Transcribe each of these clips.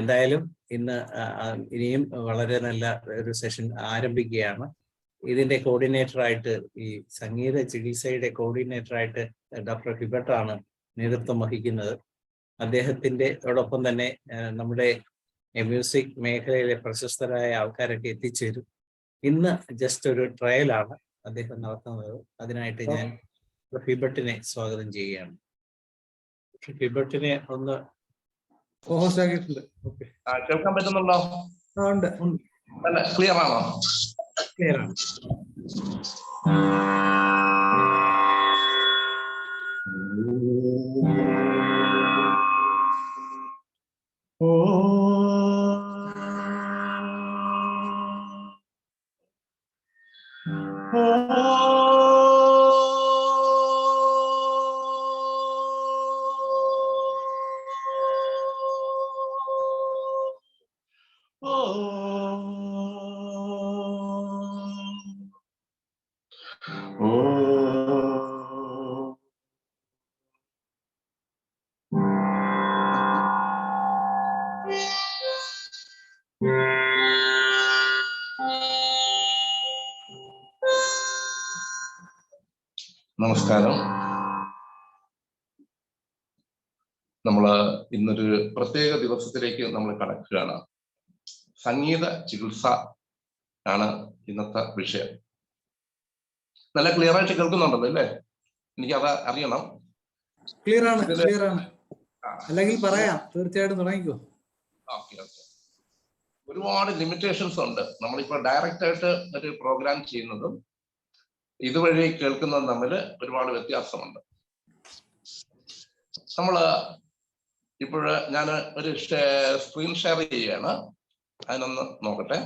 എന്തായാലും ഇന്ന് ഇനിയും വളരെ നല്ല ഒരു സെഷൻ ആരംഭിക്കുകയാണ്. ഇതിന്റെ കോർഡിനേറ്ററായിട്ട്, ഈ സംഗീത ചികിത്സയുടെ കോർഡിനേറ്ററായിട്ട് ഡോക്ടർ ഹിബർട്ടാണ് നേതൃത്വം വഹിക്കുന്നത്. അദ്ദേഹത്തിൻ്റെയോടൊപ്പം തന്നെ നമ്മുടെ മ്യൂസിക് മേഖലയിലെ പ്രശസ്തരായ ആൾക്കാരൊക്കെ എത്തിച്ചേരും. ഇന്ന് ജസ്റ്റ് ഒരു ട്രയലാണ് അദ്ദേഹം നടത്തുന്നത്. അതിനായിട്ട് ഞാൻ ഹിബർട്ടിനെ സ്വാഗതം ചെയ്യുകയാണ്. ഹിബർട്ടിനെ ഒന്ന് കേൾക്കാൻ പറ്റുന്നുണ്ടോ? ക്ലിയർ ആണോ? ക്ലിയർ ആണ്. നമസ്കാരം. നമ്മള് ഇന്നൊരു പ്രത്യേക ദിവസത്തിലേക്ക് നമ്മൾ കടക്കുകയാണ്. സംഗീത ചികിത്സ ആണ് ഇന്നത്തെ വിഷയം. നല്ല ക്ലിയർ ആയിട്ട് കേൾക്കുന്നുണ്ടല്ലോ അല്ലേ? എനിക്ക് അത് അറിയണം. ക്ലിയർ ആണ്. അല്ലെങ്കിൽ പറയാം, തീർച്ചയായിട്ടും തുടങ്ങിക്കോ. ഓക്കെ. ഒരുപാട് ലിമിറ്റേഷൻസ് ഉണ്ട്. നമ്മളിപ്പോ ഡയറക്റ്റ് ആയിട്ട് ഒരു പ്രോഗ്രാം ചെയ്യുന്നതും ഇതുവഴി കേൾക്കുന്നതും തമ്മിൽ ഒരുപാട് വ്യത്യാസമുണ്ട്. നമ്മള് ഇപ്പോഴ് ഞാൻ ഒരു സ്ക്രീൻ ഷെയർ ചെയ്യുകയാണ്. അതിനൊന്ന് നോക്കട്ടെ.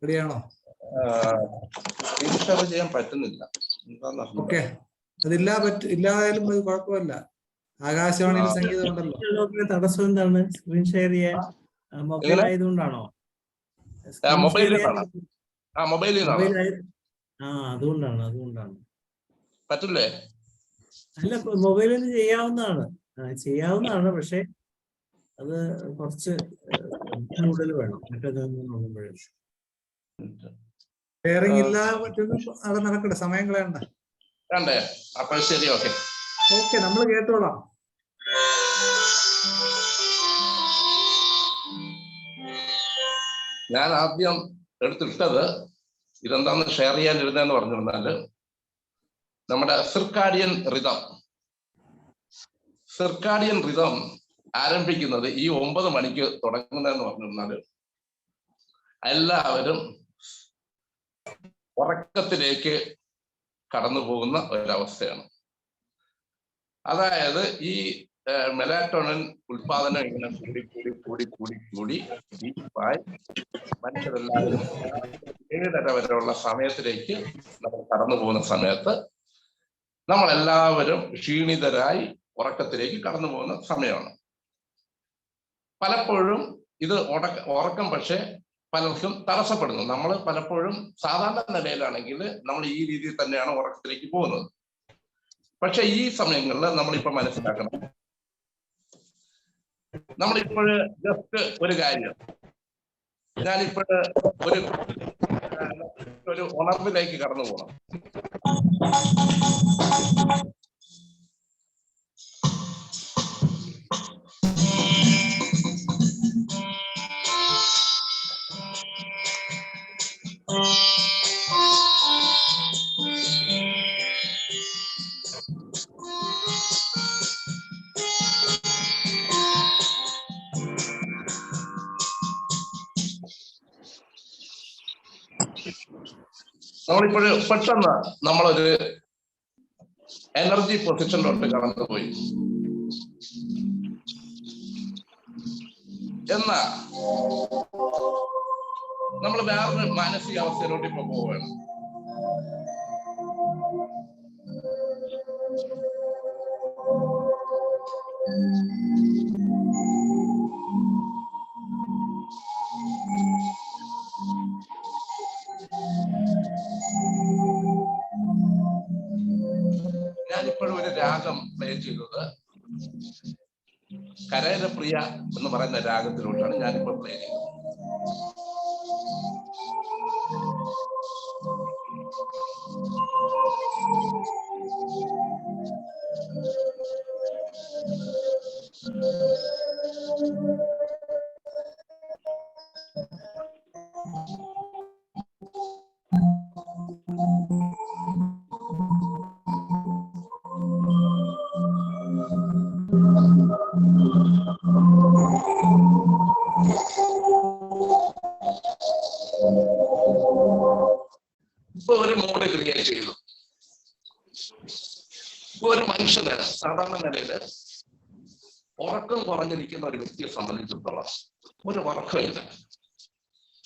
റെഡിയാണോ? സ്ക്രീൻ ഷെയർ ചെയ്യാൻ പറ്റുന്നില്ല. ഓക്കെ, ഇല്ലാതായാലും അത് കുഴപ്പമില്ല. ആകാശവാണിയിൽ സംഗീതം ഉണ്ടല്ലോ. തടസ്സം എന്താണ്? സ്ക്രീൻ ഷെയർ ചെയ്യാൻ മൊബൈൽ ആയതുകൊണ്ടാണോ? അതുകൊണ്ടാണ് പറ്റില്ലേ? അല്ല, മൊബൈലിൽ നിന്ന് ചെയ്യാവുന്നതാണ്. പക്ഷെ അത് കുറച്ച് കൂടുതൽ വേണം. മറ്റേതൊന്നും നോക്കുമ്പോഴേ ഷെയറിംഗ് ഇല്ലാതെ പറ്റുന്ന അത് നടക്കട്ടെ, സമയം കളയണ്ട. അപ്പോൾ ശരി. ഓക്കെ, നമ്മൾ കേട്ടോളാം. ഞാൻ ആദ്യം എടുത്തിട്ടത് ഇതെന്താന്ന് ഷെയർ ചെയ്യാൻ ഇരുന്നെന്ന് പറഞ്ഞിരുന്നാല്, നമ്മുടെ സിർക്കാഡിയൻ റിതം ആരംഭിക്കുന്നത് ഈ 9 മണിക്ക് തുടങ്ങുന്നതെന്ന് പറഞ്ഞിരുന്നാല് എല്ലാവരും ഉറക്കത്തിലേക്ക് കടന്നു പോകുന്ന ഒരവസ്ഥയാണ്. അതായത് ഈ മെലാറ്റോണിൻ ഉൽപാദനം ഇങ്ങനെ കൂടി ഡീപ്പായി മനുഷ്യരെല്ലാവരും 7:30 വരെയുള്ള സമയത്തിലേക്ക് നമ്മൾ കടന്നു പോകുന്ന സമയത്ത് നമ്മളെല്ലാവരും ക്ഷീണിതരായി ഉറക്കത്തിലേക്ക് കടന്നു പോകുന്ന സമയമാണ്. പലപ്പോഴും ഇത് ഉറക്കം പക്ഷെ പലർക്കും തടസ്സപ്പെടുന്നു. നമ്മൾ പലപ്പോഴും സാധാരണ നിലയിലാണെങ്കിൽ നമ്മൾ ഈ രീതിയിൽ തന്നെയാണ് ഉറക്കത്തിലേക്ക് പോകുന്നത്. പക്ഷെ ഈ സമയങ്ങളിൽ നമ്മളിപ്പോ മനസ്സിലാക്കണം, നമ്മളിപ്പോഴ് ജസ്റ്റ് ഒരു കാര്യം, ഞാനിപ്പോഴ് ഒരു ഉണർവിലേക്ക് കടന്നു പോകണം. നമ്മളിപ്പോഴ് പെട്ടെന്ന് നമ്മളൊരു എനർജി പൊസിഷനിലോട്ട് കടന്നുപോയി. എന്നാ നമ്മൾ വേറൊരു മാനസികാവസ്ഥയിലോട്ട് ഇപ്പൊ പോവുകയാണ്. ഞാനിപ്പോഴും ഒരു രാഗം പ്ലേ ചെയ്തത് കരേരപ്രിയ എന്ന് പറയുന്ന രാഗത്തിലോട്ടാണ് ഞാനിപ്പോൾ പ്ലേ ചെയ്യുന്നത്. ഇപ്പൊ ഒരു മോഡ് ക്രിയേറ്റ് ചെയ്തു. ഒരു മനുഷ്യന് സാധാരണ നിലയില് ഉറക്കം കുറഞ്ഞിരിക്കുന്ന ഒരു വ്യക്തിയെ സംബന്ധിച്ചിടത്തോളം ഒരു ഉറക്കമില്ല.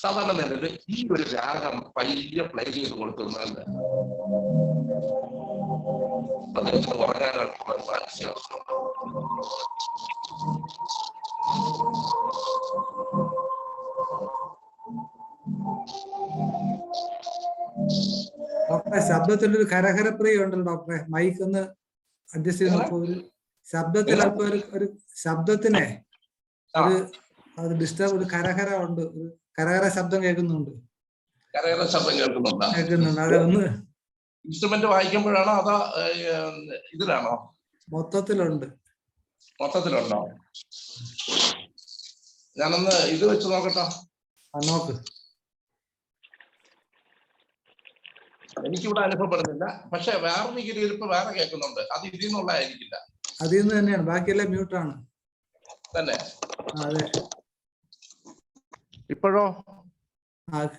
സാധാരണ നിലയില് ഈ ഒരു രാഗം പയ്യെ പ്ലേ ചെയ്ത് കൊടുക്കുന്നത് അദ്ദേഹത്തിന് ഉറങ്ങാനുള്ള മാനസികാവസ്ഥ. ഡോക്ടറെ ശബ്ദത്തിലൊരു കരകരപ്രിയ ഉണ്ടല്ലോ ഡോക്ടറെ, മൈക്ക് ഒന്ന് അഡ്ജസ്റ്റ് ചെയ്ത് നോക്കൂ. ഒരു ശബ്ദത്തിൽ അല്പം ഒരു ശബ്ദത്തിനെ ഒരു ഡിസ്റ്റർബ്, ഒരു കരകര ഉണ്ട്, ഒരു കരകര ശബ്ദം കേൾക്കുന്നുണ്ട്. കേൾക്കുന്നുണ്ട്. അതെ, ഒന്ന് ഇൻസ്ട്രുമെന്റ് വായിക്കുമ്പോഴാണോ അതോ ഇതിലാണോ? മൊത്തത്തിലുണ്ട്. മൊത്തത്തിലുണ്ടോ? ഞാനൊന്ന് ഇത് വെച്ച് നോക്കട്ടോ. നോക്ക്. എനിക്കിവിടെ അനുഭവപ്പെടുന്നില്ല, പക്ഷെ വേറെ ഡിഗ്രിയിൽ ഇപ്പൊ വേറെ കേൾക്കുന്നുണ്ട്. അത് ഇതിൽ നിന്നുള്ളതായിരിക്കില്ല. അതിൽ നിന്ന് തന്നെയാണ്, ബാക്കിയെല്ലാം മ്യൂട്ടാണ് തന്നെ. അതെ, ഇപ്പോഴോ?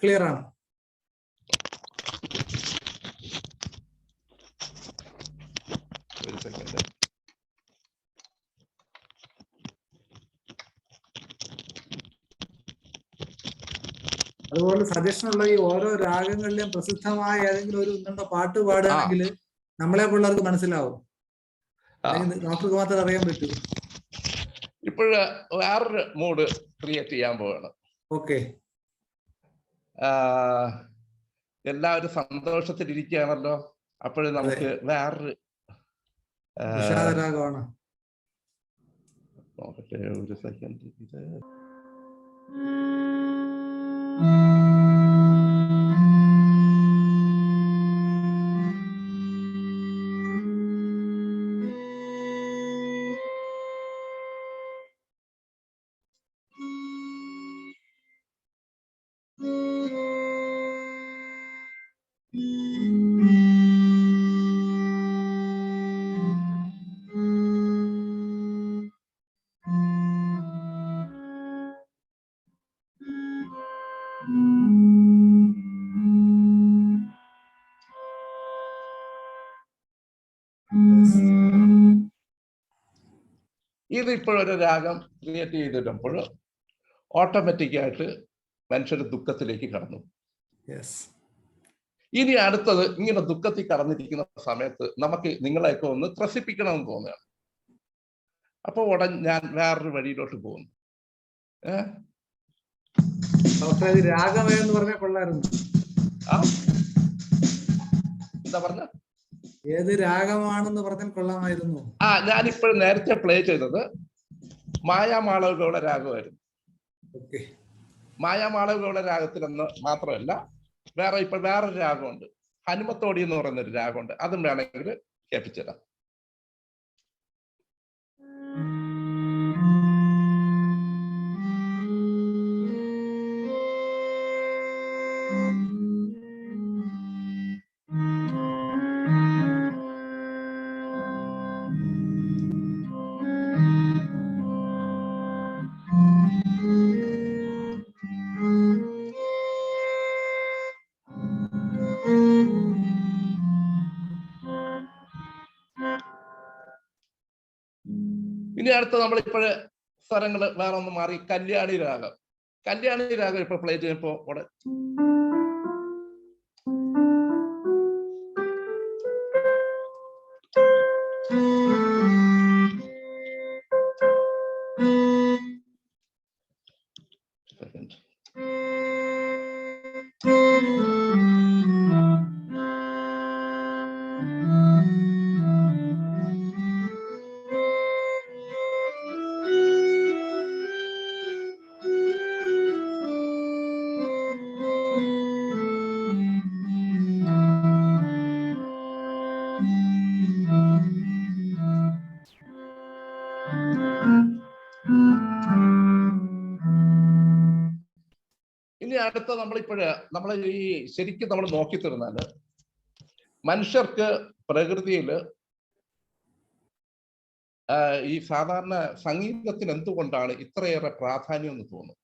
ക്ലിയർ ആണ്. ഒരു സെക്കൻഡ്. അതുപോലെ സജഷൻ ഉള്ള ഈ ഓരോ രാഗങ്ങളിലെയും പ്രസിദ്ധമായ ഏതെങ്കിലും ഒരു ഒന്നുണ്ടോ പാട്ട് പാടുകയാണെങ്കിൽ നമ്മളെ പിള്ളേർക്ക് മനസ്സിലാവും, ഡോക്ടർക്ക് മാത്രമേ അറിയാൻ പറ്റൂ. ഇപ്പോഴ് വേറൊരു മൂഡ് ക്രിയേറ്റ് ചെയ്യാൻ പോവാണ്. ഓക്കെ. എല്ലാവരും സന്തോഷത്തിലിരിക്കുകയാണല്ലോ. അപ്പോഴും നമുക്ക് വേറൊരു വിഷാദരാഗമാണ്. നോക്കട്ടെ ഒരു സെക്കൻഡ്. ഇത് ഇപ്പോഴൊരു രാഗം ക്രിയേറ്റ് ചെയ്തിടുമ്പോൾ ഓട്ടോമാറ്റിക്കായിട്ട് മനുഷ്യർ ദുഃഖത്തിലേക്ക് കടന്നു. ഇനി അടുത്തത് ഇങ്ങനെ ദുഃഖത്തിൽ കടന്നിരിക്കുന്ന സമയത്ത് നമുക്ക് നിങ്ങളെയൊക്കെ ഒന്ന് ത്രസിപ്പിക്കണമെന്ന് തോന്നുകയാണ്. അപ്പൊ ഞാൻ വേറൊരു വഴിയിലോട്ട് പോകുന്നു. രാഗമെന്ന് പറഞ്ഞ കൊള്ളായിരുന്നു. എന്താ പറഞ്ഞ? ഏത് രാഗമാണെന്ന് പറഞ്ഞാൽ കൊള്ളാമായിരുന്നു. ഞാനിപ്പോൾ നേരത്തെ പ്ലേ ചെയ്തത് മായാമാളവികളുടെ രാഗമായിരുന്നു. മായാമാളവികളുടെ രാഗത്തിലെന്ന് മാത്രമല്ല, വേറൊരു രാഗമുണ്ട്, ഹനുമത്തോടി എന്ന് പറയുന്നൊരു രാഗമുണ്ട്. അതും വേണമെങ്കിൽ കേൾപ്പിച്ചിടാം. ഇനി അടുത്ത നമ്മളിപ്പോഴ് സ്വരങ്ങൾ വേറെ ഒന്ന് മാറി കല്യാണി രാഗം ഇപ്പൊ പ്ലേ ചെയ്യുമ്പോ ഇവിടെ അടുത്ത നമ്മൾ ഈ ശരിക്കും നമ്മൾ നോക്കി തീർന്നാല് മനുഷ്യർക്ക് പ്രകൃതിയിൽ ഈ സാധാരണ സംഗീതത്തിന് എന്തുകൊണ്ടാണ് ഇത്രയേറെ പ്രാധാന്യം എന്ന് തോന്നുന്നു?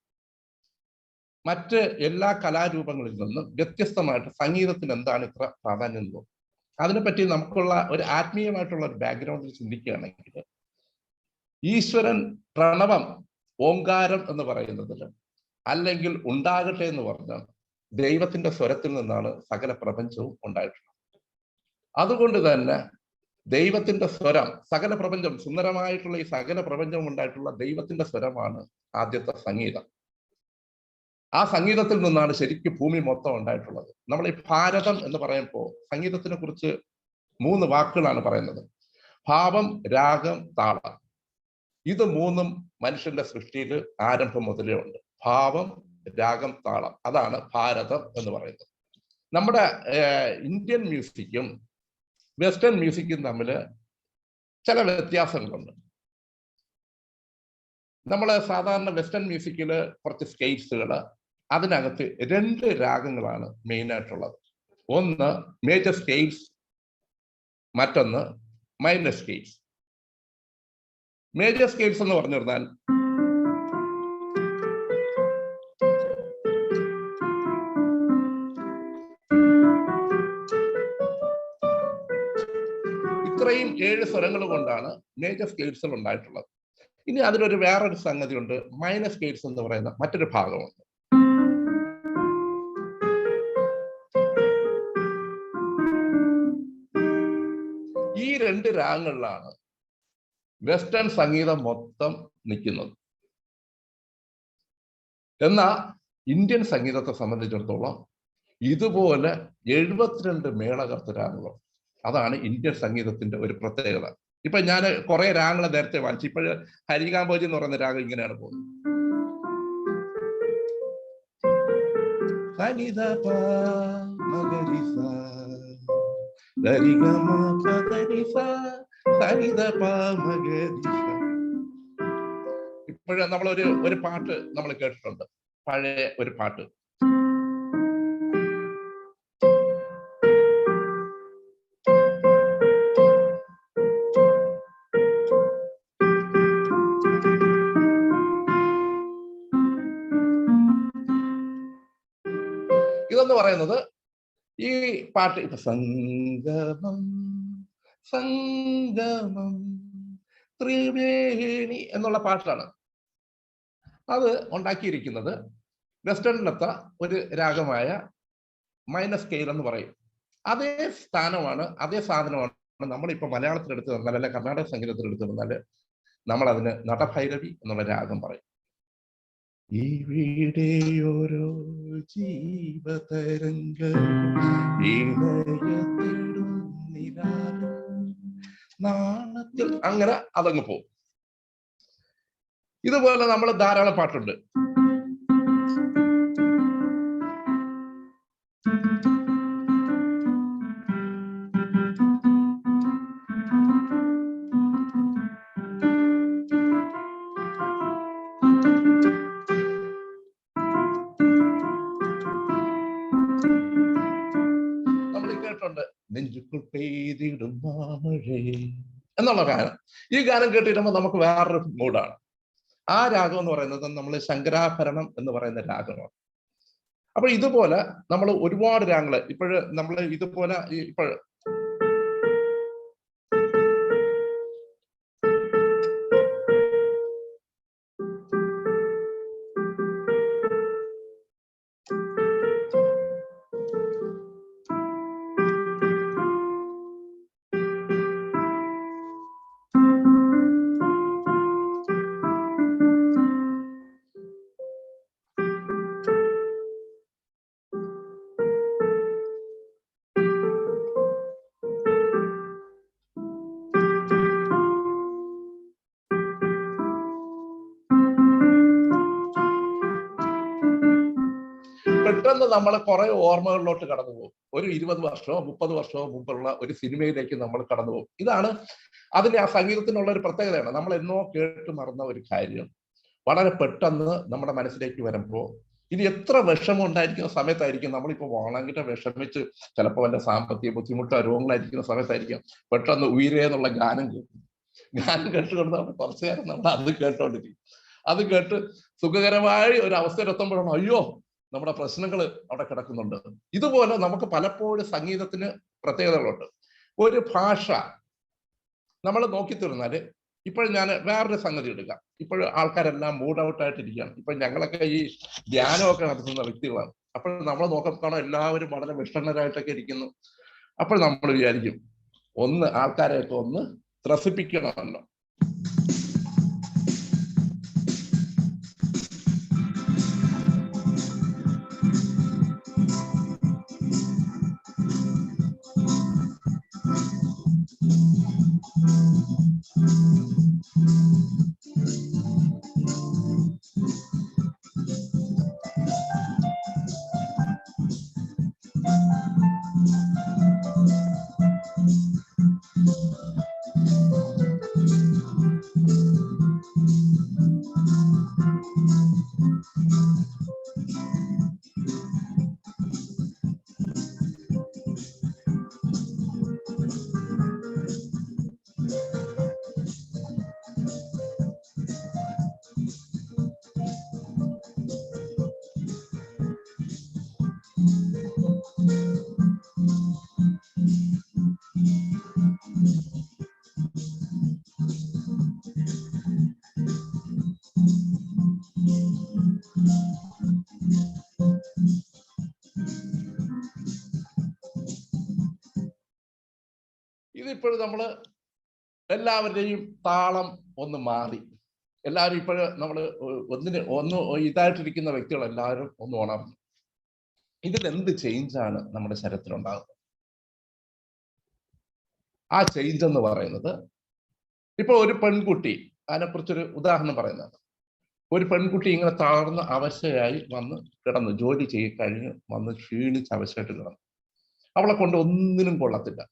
മറ്റ് എല്ലാ കലാരൂപങ്ങളിൽ നിന്നും വ്യത്യസ്തമായിട്ട് സംഗീതത്തിന് എന്താണ് ഇത്ര പ്രാധാന്യം എന്ന് തോന്നുന്നു? അതിനെപ്പറ്റി നമുക്കുള്ള ഒരു ആത്മീയമായിട്ടുള്ള ഒരു ബാക്ക്ഗ്രൗണ്ടിൽ ചിന്തിക്കുകയാണെങ്കിൽ, ഈശ്വരൻ പ്രണവം ഓങ്കാരം എന്ന് പറയുന്നതിൽ, അല്ലെങ്കിൽ ഉണ്ടാകട്ടെ എന്ന് പറഞ്ഞാൽ ദൈവത്തിന്റെ സ്വരത്തിൽ നിന്നാണ് സകല പ്രപഞ്ചവും ഉണ്ടായിട്ടുള്ളത്. അതുകൊണ്ട് തന്നെ ദൈവത്തിന്റെ സ്വരം, സകല പ്രപഞ്ചം, സുന്ദരമായിട്ടുള്ള ഈ സകല പ്രപഞ്ചവും ഉണ്ടായിട്ടുള്ള ദൈവത്തിന്റെ സ്വരമാണ് ആദ്യത്തെ സംഗീതം. ആ സംഗീതത്തിൽ നിന്നാണ് ശരിക്കും ഭൂമി മൊത്തം ഉണ്ടായിട്ടുള്ളത്. നമ്മൾ ഈ ഭാരതം എന്ന് പറയുമ്പോൾ സംഗീതത്തിനെ കുറിച്ച് 3 വാക്കുകളാണ് പറയുന്നത്: ഭാവം, രാഗം, താളം. ഇത് 3 മനുഷ്യന്റെ സൃഷ്ടിയിൽ ആരംഭം മുതലേ ഉണ്ട്. ഭാവം, രാഗം, താളം, അതാണ് ഭാരതം എന്ന് പറയുന്നത്. നമ്മുടെ ഇന്ത്യൻ മ്യൂസിക്കും വെസ്റ്റേൺ മ്യൂസിക്കും തമ്മിൽ ചില വ്യത്യാസങ്ങളുണ്ട്. നമ്മൾ സാധാരണ വെസ്റ്റേൺ മ്യൂസിക്കിൽ കുറച്ച് സ്കെയിൽസുകൾ, അതിനകത്ത് 2 രാഗങ്ങളാണ് മെയിനായിട്ടുള്ളത്. ഒന്ന് മേജർ സ്കെയിൽസ്, മറ്റൊന്ന് മൈനർ സ്കെയിൽസ്. മേജർ സ്കെയിൽസ് എന്ന് പറഞ്ഞു പറഞ്ഞാൽ ഇത്രയും 7 സ്വരങ്ങൾ കൊണ്ടാണ് മേജർ സ്കെയിൽസുകൾ ഉണ്ടായിട്ടുള്ളത്. ഇനി അതിലൊരു വേറൊരു സംഗതി ഉണ്ട്. മൈനർ സ്കെയിൽസ് എന്ന് പറയുന്ന മറ്റൊരു ഭാഗമുണ്ട്. ഈ 2 രാഗങ്ങളിലാണ് വെസ്റ്റേൺ സംഗീതം മൊത്തം നിൽക്കുന്നത്. എന്നാൽ ഇന്ത്യൻ സംഗീതത്തെ സംബന്ധിച്ചിടത്തോളം ഇതുപോലെ 72 മേളകർത്ത രാഗങ്ങൾ. അതാണ് ഇന്ത്യൻ സംഗീതത്തിന്റെ ഒരു പ്രത്യേകത. ഇപ്പൊ ഞാൻ കുറെ രാഗങ്ങൾ നേരത്തെ വായിച്ചു. ഇപ്പോഴ് ഹരികാംബോജി എന്ന് പറയുന്ന രാഗം ഇങ്ങനെയാണ് പോകുന്നത്. ഇപ്പോഴും നമ്മളൊരു പാട്ട് നമ്മൾ കേട്ടിട്ടുണ്ട്, പഴയ ഒരു പാട്ട്. ഇതെന്ന് പറയുന്നത് ഈ പാട്ട് ഇപ്പൊ സംഗമം സംഗമം ത്രിവേണി എന്നുള്ള പാട്ടാണ്. അത് ഉണ്ടാക്കിയിരിക്കുന്നത് വെസ്റ്റേണിലത്തെ ഒരു രാഗമായ മൈനർ സ്കെയിൽ എന്ന് പറയും. അതേ സ്ഥാനമാണ്, അതേ സാധനമാണ് നമ്മളിപ്പോ മലയാളത്തിൽ എടുത്തു തന്നാൽ, അല്ലെ കർണാടക സംഗീതത്തിൽ എടുത്തു തന്നാൽ നമ്മൾ അതിന് നടഭൈരവി എന്നുള്ള രാഗം പറയും. ഇവിടെയോരോ ജീവതരംഗ നാണത്തിൽ, അങ്ങനെ അതങ്ങ് പോകും. ഇതുപോലെ നമ്മൾ ധാരാളം പാട്ടുണ്ട്. നെഞ്ചുക്കുൾ പെയ്തിടും മാമഴേ എന്നുള്ള ഗാനം. ഈ ഗാനം കേട്ടിരുമ്പോൾ നമുക്ക് വേറൊരു മൂഡാണ്. ആ രാഗം എന്ന് പറയുന്നത് നമ്മൾ ശങ്കരാഭരണം എന്ന് പറയുന്ന രാഗമാണ്. അപ്പൊ ഇതുപോലെ നമ്മൾ ഒരുപാട് രാഗങ്ങള് ഇപ്പോഴ് നമ്മൾ ഇതുപോലെ ഇപ്പോഴ് പെട്ടെന്ന് നമ്മൾ കുറെ ഓർമ്മകളിലോട്ട് കടന്നു പോകും. ഒരു 20 വർഷമോ 30 വർഷമോ മുമ്പുള്ള ഒരു സിനിമയിലേക്ക് നമ്മൾ കടന്നു പോകും. ഇതാണ് അതിന്റെ ആ സംഗീതത്തിനുള്ള ഒരു പ്രത്യേകതയാണ്. നമ്മൾ എന്നോ കേട്ട് മറന്ന ഒരു കാര്യം വളരെ പെട്ടെന്ന് നമ്മുടെ മനസ്സിലേക്ക് വരുമ്പോൾ ഇനി എത്ര വിഷമം ഉണ്ടായിരിക്കുന്ന സമയത്തായിരിക്കും നമ്മളിപ്പോൾ വളങ്ങിട്ട് വിഷമിച്ച് ചിലപ്പോൾ വല്ല സാമ്പത്തിക ബുദ്ധിമുട്ടോ രോഗങ്ങളായിരിക്കുന്ന സമയത്തായിരിക്കും പെട്ടെന്ന് ഉയരേ എന്നുള്ള ഗാനം കേൾക്കും. ഗാനം കേട്ടുകൊണ്ട് നമ്മൾ കുറച്ചു നേരം നമ്മൾ അത് കേട്ടോണ്ടിരിക്കും. അത് കേട്ട് സുഖകരമായ ഒരു അവസ്ഥയിലെത്തുമ്പോഴാണ് അയ്യോ നമ്മുടെ പ്രശ്നങ്ങൾ അവിടെ കിടക്കുന്നുണ്ട്. ഇതുപോലെ നമുക്ക് പലപ്പോഴും സംഗീതത്തിന് പ്രത്യേകതകളുണ്ട്. ഒരു ഭാഷ നമ്മൾ നോക്കിത്തീർന്നാല് ഇപ്പോൾ ഞാൻ വേറൊരു സംഗതി എടുക്കാം. ഇപ്പോൾ ആൾക്കാരെല്ലാം മൂഡ് ഔട്ട് ആയിട്ടിരിക്കുകയാണ്. ഇപ്പൊ ഞങ്ങളൊക്കെ ഈ ധ്യാനമൊക്കെ നടത്തുന്ന വ്യക്തികളാണ്. അപ്പോൾ നമ്മൾ നോക്കണം എല്ലാവരും വളരെ വിഷണ്ണരായിട്ടൊക്കെ ഇരിക്കുന്നു. അപ്പോൾ നമ്മൾ വിചാരിക്കും ഒന്ന് ആൾക്കാരെയൊക്കെ ഒന്ന് ത്രസിപ്പിക്കണമല്ലോ. ഇതിപ്പോഴും നമ്മള് എല്ലാവരുടെയും താളം ഒന്ന് മാറി. എല്ലാവരും ഇപ്പോഴും നമ്മൾ ഒന്ന് ഇതായിട്ടിരിക്കുന്ന വ്യക്തികൾ എല്ലാവരും ഒന്ന് ഉണർന്നു. ഇതിൽ എന്ത് ചേഞ്ചാണ് നമ്മുടെ ശരീരത്തിലുണ്ടാകുന്നത്? ആ ചേഞ്ച് എന്ന് പറയുന്നത്, ഇപ്പൊ ഒരു പെൺകുട്ടി, അതിനെക്കുറിച്ചൊരു ഉദാഹരണം പറയുന്നത്, ഒരു പെൺകുട്ടി ഇങ്ങനെ താഴ്ന്ന അവശയായി വന്ന് കിടന്നു, ജോലി കഴിഞ്ഞ് വന്ന് ക്ഷീണിച്ച് അവശയായിട്ട് കിടന്നു. അവളെ കൊണ്ട് ഒന്നിനും കൊള്ളത്തില്ല.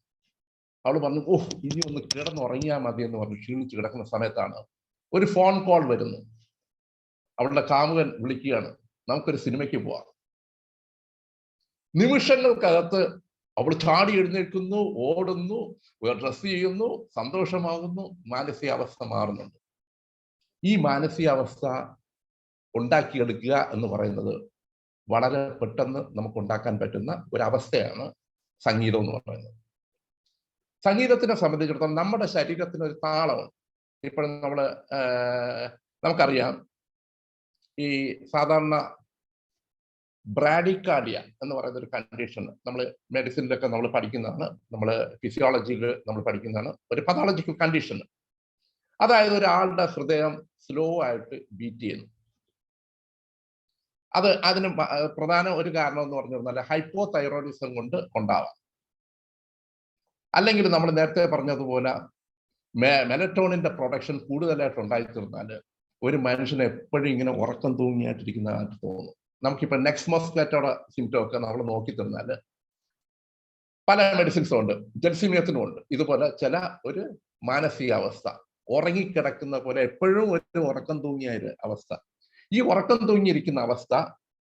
അവൾ പറഞ്ഞു ഓഹ് ഇനി ഒന്ന് കിടന്നുറങ്ങിയാൽ മതി എന്ന് പറഞ്ഞു ക്ഷീണിച്ച് കിടക്കുന്ന സമയത്താണ് ഒരു ഫോൺ കോൾ വരുന്നു. അവളുടെ കാമുകൻ വിളിക്കുകയാണ്, നമുക്കൊരു സിനിമയ്ക്ക് പോവാം. നിമിഷങ്ങൾക്കകത്ത് അവൾ ചാടി എഴുന്നേൽക്കുന്നു, ഓടുന്നു, ഡ്രസ് ചെയ്യുന്നു, സന്തോഷമാകുന്നു, മാനസികാവസ്ഥ മാറുന്നുണ്ട്. ഈ മാനസികാവസ്ഥ ഉണ്ടാക്കിയെടുക്കുക എന്ന് പറയുന്നത് വളരെ പെട്ടെന്ന് നമുക്ക് ഉണ്ടാക്കാൻ പറ്റുന്ന ഒരവസ്ഥയാണ് സംഗീതം എന്ന് പറയുന്നത്. സംഗീതത്തിനെ സംബന്ധിച്ചിടത്തോളം നമ്മുടെ ശരീരത്തിന് ഒരു താളമുണ്ട്. ഇപ്പോഴും നമുക്കറിയാം, ഈ സാധാരണ ബ്രാഡിക്കാർഡിയ എന്ന് പറയുന്ന ഒരു കണ്ടീഷൻ നമ്മൾ മെഡിസിനിലൊക്കെ നമ്മൾ പഠിക്കുന്നതാണ്, നമ്മൾ ഫിസിയോളജിയിൽ നമ്മൾ പഠിക്കുന്നതാണ്, ഒരു പതോളജിക്കൽ കണ്ടീഷൻ. അതായത് ഒരാളുടെ ഹൃദയം സ്ലോ ആയിട്ട് ബീറ്റ് ചെയ്യുന്നു. അതിന് പ്രധാന ഒരു കാരണം എന്ന് പറഞ്ഞു കഴിഞ്ഞാൽ ഹൈപ്പോ തൈറോയിഡിസം കൊണ്ട് ഉണ്ടാവാം. അല്ലെങ്കിൽ നമ്മൾ നേരത്തെ പറഞ്ഞതുപോലെ മെലറ്റോണിന്റെ പ്രൊഡക്ഷൻ കൂടുതലായിട്ട് ഉണ്ടായിത്തീർന്നാൽ ഒരു മനുഷ്യനെ എപ്പോഴും ഇങ്ങനെ ഉറക്കം തൂങ്ങിയായിട്ടിരിക്കുന്നതായിട്ട് തോന്നും. നമുക്കിപ്പോൾ നെക്സ്മോസ്ക്ലേറ്റോടെ സിംറ്റം ഒക്കെ നമ്മൾ നോക്കിത്തീർന്നാൽ പല മെഡിസിൻസും ഉണ്ട്, ജെൽസിമിയത്തിനും ഉണ്ട്. ഇതുപോലെ ചില ഒരു മാനസികാവസ്ഥ, ഉറങ്ങിക്കിടക്കുന്ന പോലെ എപ്പോഴും ഒരു ഉറക്കം തൂങ്ങിയ ഒരു അവസ്ഥ. ഈ ഉറക്കം തൂങ്ങിയിരിക്കുന്ന അവസ്ഥ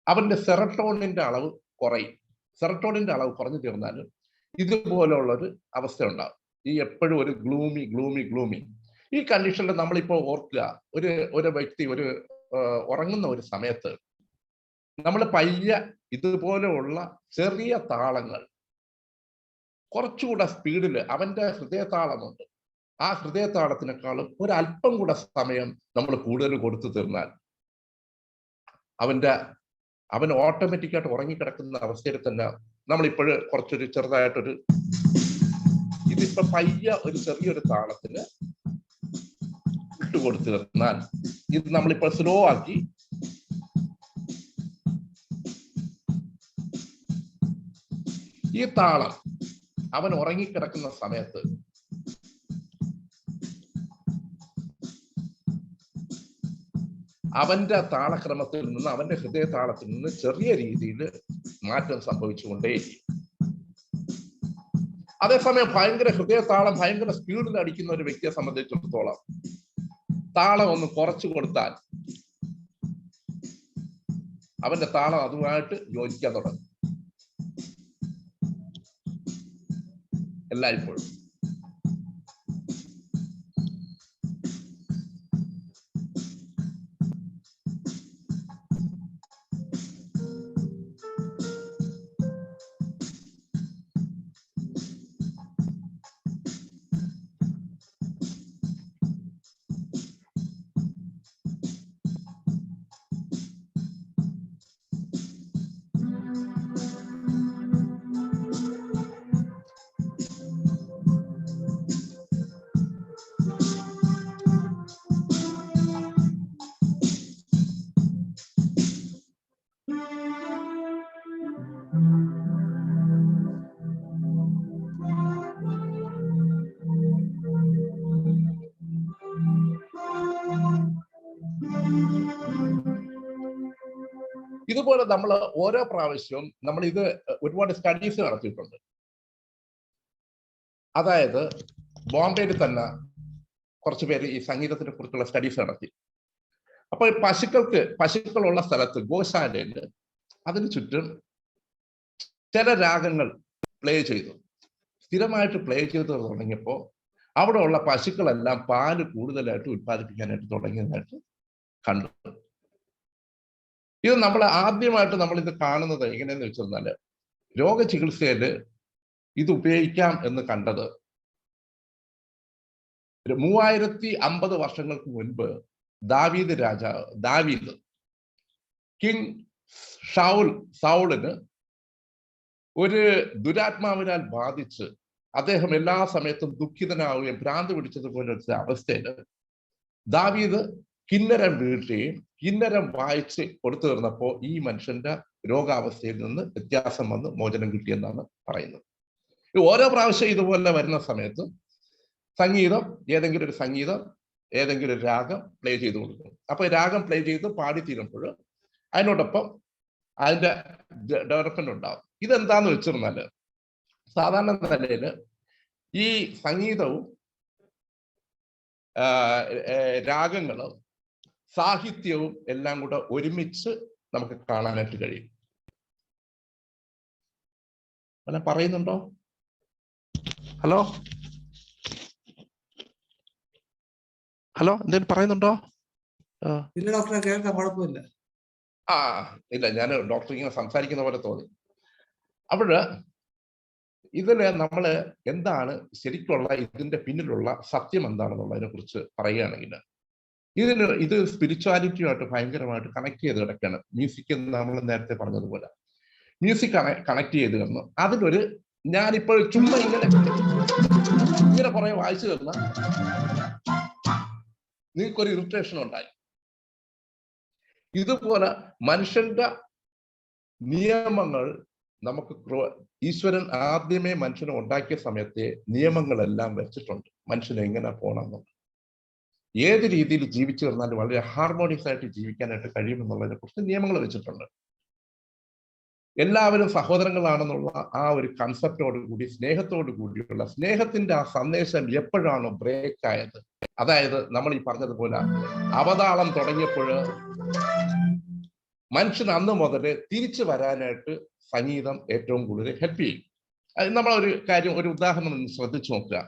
അവന്റെ സെറട്ടോണിന്റെ അളവ് കുറയും. സെറട്ടോണിന്റെ അളവ് കുറഞ്ഞു തീർന്നാൽ ഇതുപോലെയുള്ളൊരു അവസ്ഥ ഉണ്ടാകും. ഈ എപ്പോഴും ഒരു ഗ്ലൂമി. ഈ കണ്ടീഷനിൽ നമ്മളിപ്പോൾ ഓർക്കുക, ഒരു വ്യക്തി ഉറങ്ങുന്ന ഒരു സമയത്ത് നമ്മൾ പയ്യ ഇതുപോലെയുള്ള ചെറിയ താളങ്ങൾ കുറച്ചുകൂടെ സ്പീഡിൽ, അവന്റെ ഹൃദയതാളമുണ്ട്, ആ ഹൃദയതാളത്തിനേക്കാളും ഒരല്പം കൂടെ സമയം നമ്മൾ കൂടുതൽ കൊടുത്തു തീർന്നാൽ അവൻ ഓട്ടോമാറ്റിക്കായിട്ട് ഉറങ്ങിക്കിടക്കുന്ന അവസ്ഥയിൽ തന്നെ നമ്മളിപ്പോഴും കുറച്ചൊരു ചെറുതായിട്ടൊരു ഇതിപ്പോ പയ്യ ഒരു ചെറിയൊരു താളത്തിന് ഇട്ടുകൊടുത്തു തീർന്നാൽ ഇത് നമ്മളിപ്പോ സ്ലോ ആക്കി ഈ താളം അവൻ ഉറങ്ങിക്കിടക്കുന്ന സമയത്ത് അവന്റെ താളക്രമത്തിൽ നിന്ന്, അവന്റെ ഹൃദയ താളത്തിൽ നിന്ന് ചെറിയ രീതിയിൽ മാറ്റം സംഭവിച്ചുകൊണ്ടേയിരിക്കും. അതേസമയം ഭയങ്കര സ്പീഡിൽ അടിക്കുന്ന ഒരു വ്യക്തിയെ സംബന്ധിച്ചിടത്തോളം താളം ഒന്ന് കുറച്ചു കൊടുത്താൽ അവന്റെ താളം അതുമായിട്ട് യോജിക്കാൻ തുടങ്ങും എല്ലായ്പ്പോഴും. ഇതുപോലെ നമ്മൾ ഓരോ പ്രാവശ്യവും നമ്മൾ ഇത് ഒരുപാട് സ്റ്റഡീസ് നടത്തിയിട്ടുണ്ട്. അതായത് ബോംബെയിൽ തന്നെ കുറച്ച് പേര് ഈ സംഗീതത്തിനെ കുറിച്ചുള്ള സ്റ്റഡീസ് നടത്തി. അപ്പോൾ പശുക്കളുള്ള സ്ഥലത്ത് ഗോശാലയിൽ അതിന് ചുറ്റും ചില രാഗങ്ങൾ പ്ലേ ചെയ്തു, സ്ഥിരമായിട്ട് പ്ലേ ചെയ്ത് തുടങ്ങിയപ്പോൾ അവിടെ ഉള്ള പശുക്കളെല്ലാം പാല് കൂടുതലായിട്ട് ഉത്പാദിപ്പിക്കാനായിട്ട് തുടങ്ങിയതായിട്ട് കണ്ടു. ഇത് നമ്മൾ ആദ്യമായിട്ട് നമ്മൾ ഇത് കാണുന്നത് എങ്ങനെയെന്ന് വെച്ചിരുന്നാല് രോഗചികിത്സയില് ഇത് ഉപയോഗിക്കാം എന്ന് കണ്ടത് 3050 വർഷങ്ങൾക്ക് മുൻപ് ദാവീദ് കിങ് സൗളിന് ഒരു ദുരാത്മാവിനാൽ ബാധിച്ച് അദ്ദേഹം എല്ലാ സമയത്തും ദുഃഖിതനാവുകയും ഭ്രാന്ത് പിടിച്ചതുപോലെ അവസ്ഥയിൽ ദാവീദ് കിന്നരം വീഴ്ചയും കിന്നരം വായിച്ച് കൊടുത്തു തീർന്നപ്പോൾ ഈ മനുഷ്യന്റെ രോഗാവസ്ഥയിൽ നിന്ന് വ്യത്യാസം വന്ന് മോചനം കിട്ടിയെന്നാണ് പറയുന്നത്. ഓരോ പ്രാവശ്യം ഇതുപോലെ വരുന്ന സമയത്ത് ഏതെങ്കിലും ഒരു രാഗം പ്ലേ ചെയ്ത് കൊടുക്കും. അപ്പൊ രാഗം പ്ലേ ചെയ്ത് പാടിത്തീരുമ്പോൾ അതിനോടൊപ്പം അതിന്റെ ഡെവലപ്മെന്റ് ഉണ്ടാവും. ഇതെന്താന്ന് വെച്ചിരുന്നാല് സാധാരണ നിലയിൽ ഈ സംഗീതവും രാഗങ്ങളും സാഹിത്യവും എല്ലാം കൂടെ ഒരുമിച്ച് നമുക്ക് കാണാനായിട്ട് കഴിയും. അല്ല പറയുന്നുണ്ടോ? ഹലോ എന്തെങ്കിലും പറയുന്നുണ്ടോ? ഇല്ല ഡോക്ടറെ, കേൾക്കാം, കുഴപ്പമില്ല. ഇല്ല, ഞാൻ ഡോക്ടർ ഇങ്ങനെ സംസാരിക്കുന്ന പോലെ തോന്നി. അപ്പോഴ് ഇതില് നമ്മള് എന്താണ് ശരിക്കുള്ള ഇതിന്റെ പിന്നിലുള്ള സത്യം എന്താണെന്നുള്ളതിനെ കുറിച്ച് പറയുകയാണെങ്കിൽ ഇത് സ്പിരിച്വാലിറ്റിയുമായിട്ട് ഭയങ്കരമായിട്ട് കണക്ട് ചെയ്ത് കിടക്കുകയാണ്. മ്യൂസിക് നമ്മൾ നേരത്തെ പറഞ്ഞതുപോലെ മ്യൂസിക് കണക്ട് ചെയ്ത് കിടന്നു. അതിലൊരു ഞാനിപ്പോൾ ചുമ്മാ ഇങ്ങനെ കുറെ വായിച്ചു തരുന്ന നിങ്ങൾക്കൊരു ഇറിറ്റേഷൻ ഉണ്ടായി. ഇതുപോലെ മനുഷ്യന്റെ നിയമങ്ങൾ നമുക്ക് ഈശ്വരൻ ആദ്യമേ മനുഷ്യനെ ഉണ്ടാക്കിയ സമയത്തെ നിയമങ്ങളെല്ലാം വെച്ചിട്ടുണ്ട്. മനുഷ്യൻ എങ്ങനെ പോകണം എന്നുള്ളത്, ഏത് രീതിയിൽ ജീവിച്ചു തീർന്നാലും വളരെ ഹാർമോണിയസ് ആയിട്ട് ജീവിക്കാനായിട്ട് കഴിയുമെന്നുള്ളതിനെ കുറിച്ച് നിയമങ്ങൾ വെച്ചിട്ടുണ്ട്. എല്ലാവരും സഹോദരങ്ങളാണെന്നുള്ള ആ ഒരു കൺസെപ്റ്റോട് കൂടി സ്നേഹത്തോടു കൂടിയുള്ള സ്നേഹത്തിന്റെ ആ സന്ദേശം എപ്പോഴാണോ ബ്രേക്ക് ആയത്, അതായത് നമ്മൾ ഈ പറഞ്ഞതുപോലെ അവതാളം തുടങ്ങിയപ്പോൾ മനുഷ്യൻ അന്ന് മുതൽ തിരിച്ചു വരാനായിട്ട് സംഗീതം ഏറ്റവും കൂടുതൽ ഹെൽപ്പ് ചെയ്യും. നമ്മളൊരു കാര്യം, ഒരു ഉദാഹരണം ശ്രദ്ധിച്ചു നോക്കുക.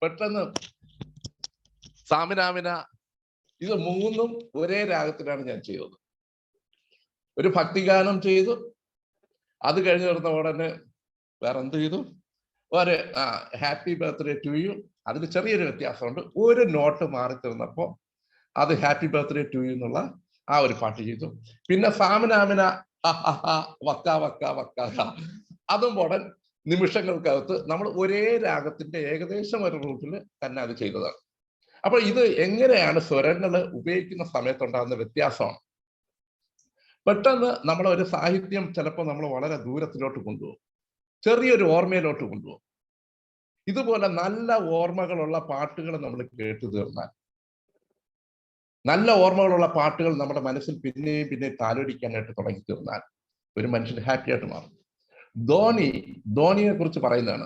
പെട്ടെന്ന് സാമിനാമിന ഇത് മൂന്നും ഒരേ രാഗത്തിലാണ് ഞാൻ ചെയ്തത്. ഒരു ഭക്തിഗാനം ചെയ്തു, അത് കഴിഞ്ഞ് വരുന്ന ഉടനെ വേറെ എന്ത് ചെയ്തു, ഒരു ഹാപ്പി ബർത്ത്ഡേ ടു യു. അതിന് ചെറിയൊരു വ്യത്യാസമുണ്ട്, ഒരു നോട്ട് മാറി തീർന്നപ്പോൾ അത് ഹാപ്പി ബർത്ത്ഡേ ടു യു എന്നുള്ള ആ ഒരു പാട്ട് ചെയ്തു. പിന്നെ സാമിനാമിന വക്ക വക്ക വക്ക, അതും ഉടൻ നിമിഷങ്ങൾക്കകത്ത് നമ്മൾ ഒരേ രാഗത്തിന്റെ ഏകദേശം ഒരു റൂട്ടിൽ തന്നെ അത് ചെയ്തതാണ്. അപ്പൊ ഇത് എങ്ങനെയാണ് സ്വരങ്ങൾ ഉപയോഗിക്കുന്ന സമയത്തുണ്ടാകുന്ന വ്യത്യാസമാണ്. പെട്ടെന്ന് നമ്മളെ ഒരു സാഹിത്യം ചിലപ്പോൾ നമ്മൾ വളരെ ദൂരത്തിലോട്ട് കൊണ്ടുപോകും, ചെറിയൊരു ഓർമ്മയിലോട്ട് കൊണ്ടുപോകും. ഇതുപോലെ നല്ല ഓർമ്മകളുള്ള പാട്ടുകൾ നമ്മൾ കേട്ടു തീർന്നാൽ, നല്ല ഓർമ്മകളുള്ള പാട്ടുകൾ നമ്മുടെ മനസ്സിൽ പിന്നെയും പിന്നെയും താലോലിക്കാനായിട്ട് തുടങ്ങി തീർന്നാൽ ഒരു മനുഷ്യൻ ഹാപ്പി ആയിട്ട് മാറും. ധോണിയെ കുറിച്ച് പറയുന്നതാണ്.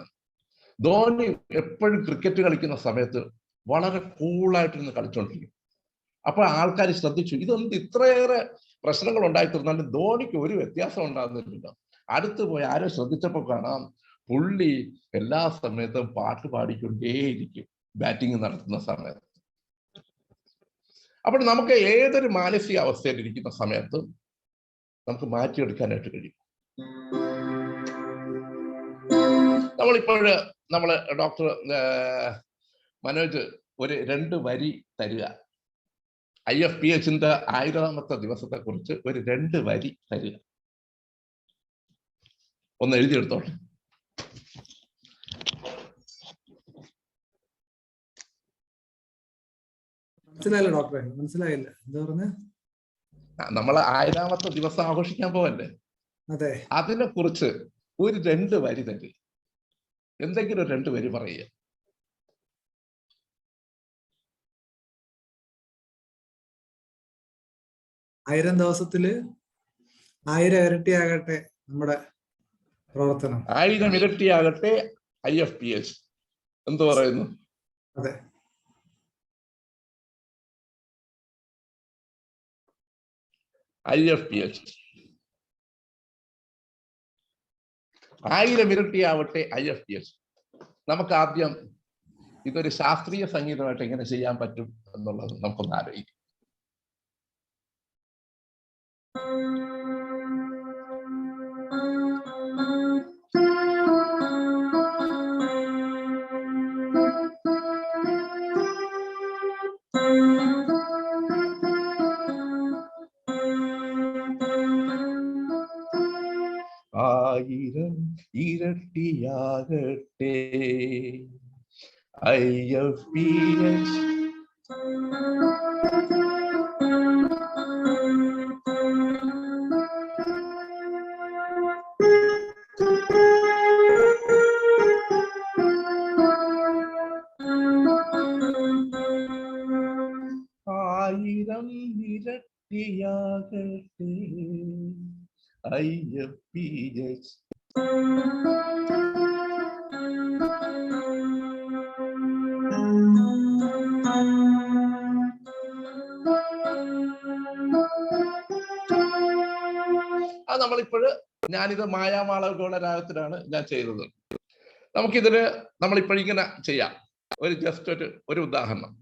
ധോണി എപ്പോഴും ക്രിക്കറ്റ് കളിക്കുന്ന സമയത്ത് വളരെ കൂളായിട്ടിരുന്ന് കളിച്ചോണ്ടിരിക്കും. അപ്പൊ ആൾക്കാർ ശ്രദ്ധിച്ചു, ഇതൊന്നും ഇത്രയേറെ പ്രശ്നങ്ങൾ ഉണ്ടായിത്തീർന്നാലും ധോണിക്ക് ഒരു വ്യത്യാസം ഉണ്ടാകുന്നില്ല. അടുത്ത് പോയി ആരോ ശ്രദ്ധിച്ചപ്പോൾ കാണാം, പുള്ളി എല്ലാ സമയത്തും പാട്ട് പാടിക്കൊണ്ടേയിരിക്കും ബാറ്റിംഗ് നടത്തുന്ന സമയത്ത്. അപ്പോൾ നമുക്ക് ഏതൊരു മാനസിക അവസ്ഥയിൽ ഇരിക്കുന്ന സമയത്തും നമുക്ക് മാറ്റിയെടുക്കാനായിട്ട് കഴിയും. നമ്മള് ഡോക്ടർ മനോജ് ഒരു 2 വരി തരിക, IFPHന്റെ 1000ാമത്തെ ദിവസത്തെ കുറിച്ച് ഒരു 2 വരി തരിക, ഒന്ന് എഴുതിയെടുത്തോട്ടെ. മനസ്സിലായില്ല ഡോക്ടറെ, മനസ്സിലായില്ല, എന്താ പറഞ്ഞ? നമ്മള് 1000ാമത്തെ ദിവസം ആഘോഷിക്കാൻ പോവല്ലേ, അതെ, അതിനെ കുറിച്ച് ഒരു 2 വരി തരിക, എന്തെങ്കിലും ഒരു 2 വരി പറയുക. ആയിരം ദിവസത്തില് 1000 ഇരട്ടിയാകട്ടെ നമ്മുടെ പ്രവർത്തനം, 1000 ഇരട്ടിയാകട്ടെ IFPH. എന്ത് പറയുന്നു? അതെ, IFPH 1000 ഇരട്ടിയാവട്ടെ IFPH. നമുക്ക് ആദ്യം ഇതൊരു ശാസ്ത്രീയ സംഗീതമായിട്ട് എങ്ങനെ ചെയ്യാൻ പറ്റും എന്നുള്ളത് നമുക്കൊന്ന് ആലോചിക്കാം. ആയിരം ഇരട്ടിയാകട്ടെ IFPH. ആയിരം ഇരട്ടിയാകട്ടെ IFPH. അത് നമ്മളിപ്പോഴ് ഞാനിത് മായാമാളകളുടെ രാഗത്തിലാണ് ഞാൻ ചെയ്തത്. നമുക്കിതില് നമ്മളിപ്പോഴിങ്ങനെ ചെയ്യാം. ഒരു ജസ്റ്റ് ഒരു ഉദാഹരണം.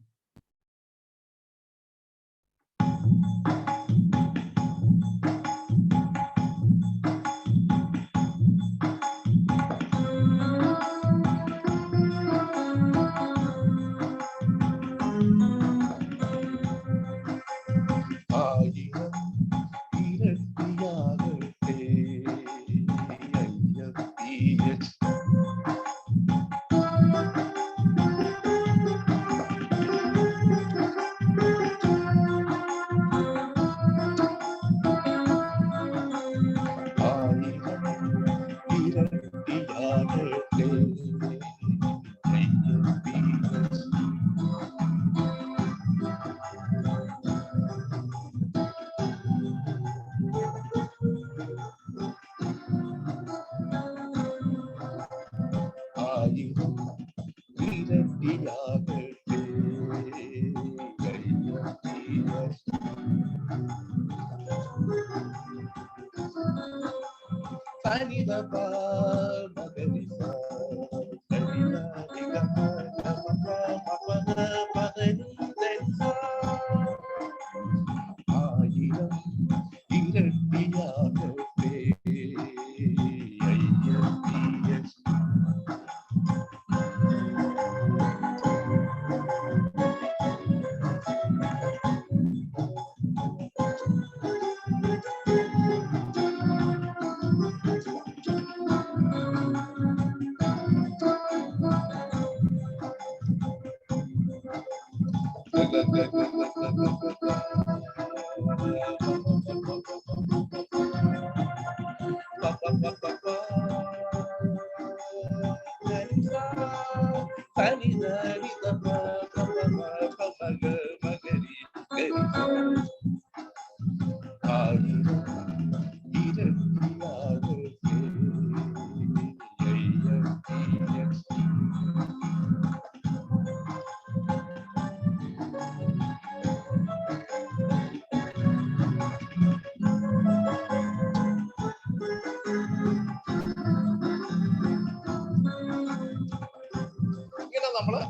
നമ്മള്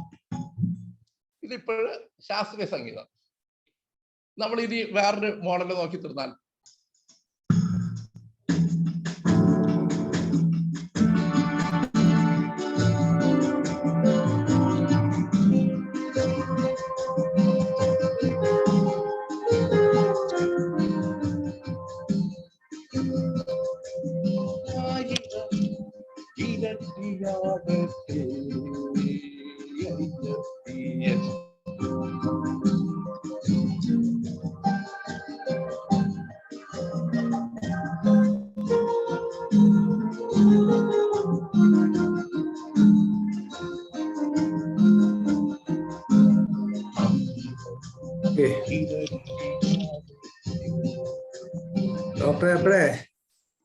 ഇതിപ്പോഴ് ശാസ്ത്രീയ സംഗീതം. നമ്മൾ ഇനി വേറൊരു മോഡൽ നോക്കി തീർന്നാൽ ഡോക്ടറെ എപ്പോഴേ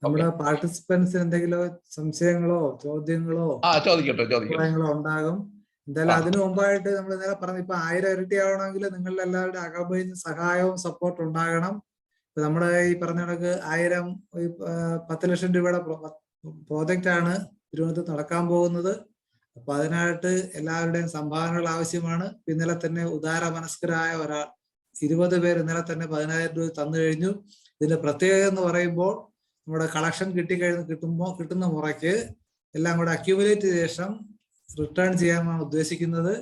നമ്മുടെ പാർട്ടിസിപ്പൻസിന് എന്തെങ്കിലും സംശയങ്ങളോ ചോദ്യങ്ങളോ അഭിപ്രായങ്ങളോ ഉണ്ടാകും. എന്തായാലും അതിനു മുമ്പായിട്ട് നമ്മൾ ഇന്നലെ പറഞ്ഞു, ഇപ്പൊ 1000 ഇരട്ടി ആവണമെങ്കിൽ നിങ്ങളുടെ എല്ലാവരുടെ അകമ്പയിൽ സഹായവും സപ്പോർട്ട് ഉണ്ടാകണം. ഇപ്പൊ നമ്മുടെ ഈ പറഞ്ഞ കണക്ക് 10 ലക്ഷം രൂപയുടെ പ്രോജക്റ്റ് ആണ് തിരുവനന്തപുരത്ത് നടക്കാൻ പോകുന്നത്. അപ്പൊ അതിനായിട്ട് എല്ലാവരുടെയും സംഭാവനകൾ ആവശ്യമാണ്. ഇന്നലെ തന്നെ ഉദാര മനസ്കരായ ഒരാൾ 20 പേര് ഇന്നലെ തന്നെ 10,000 രൂപ തന്നു കഴിഞ്ഞു. ഇതിന്റെ പ്രത്യേകത എന്ന് പറയുമ്പോൾ നമ്മുടെ കളക്ഷൻ കിട്ടുന്ന മുറയ്ക്ക് എല്ലാം കൂടെ അക്യൂമുലേറ്റ് ചെയ്ത ശേഷം റിട്ടേൺ ചെയ്യാനാണ് ഉദ്ദേശിക്കുന്നത്.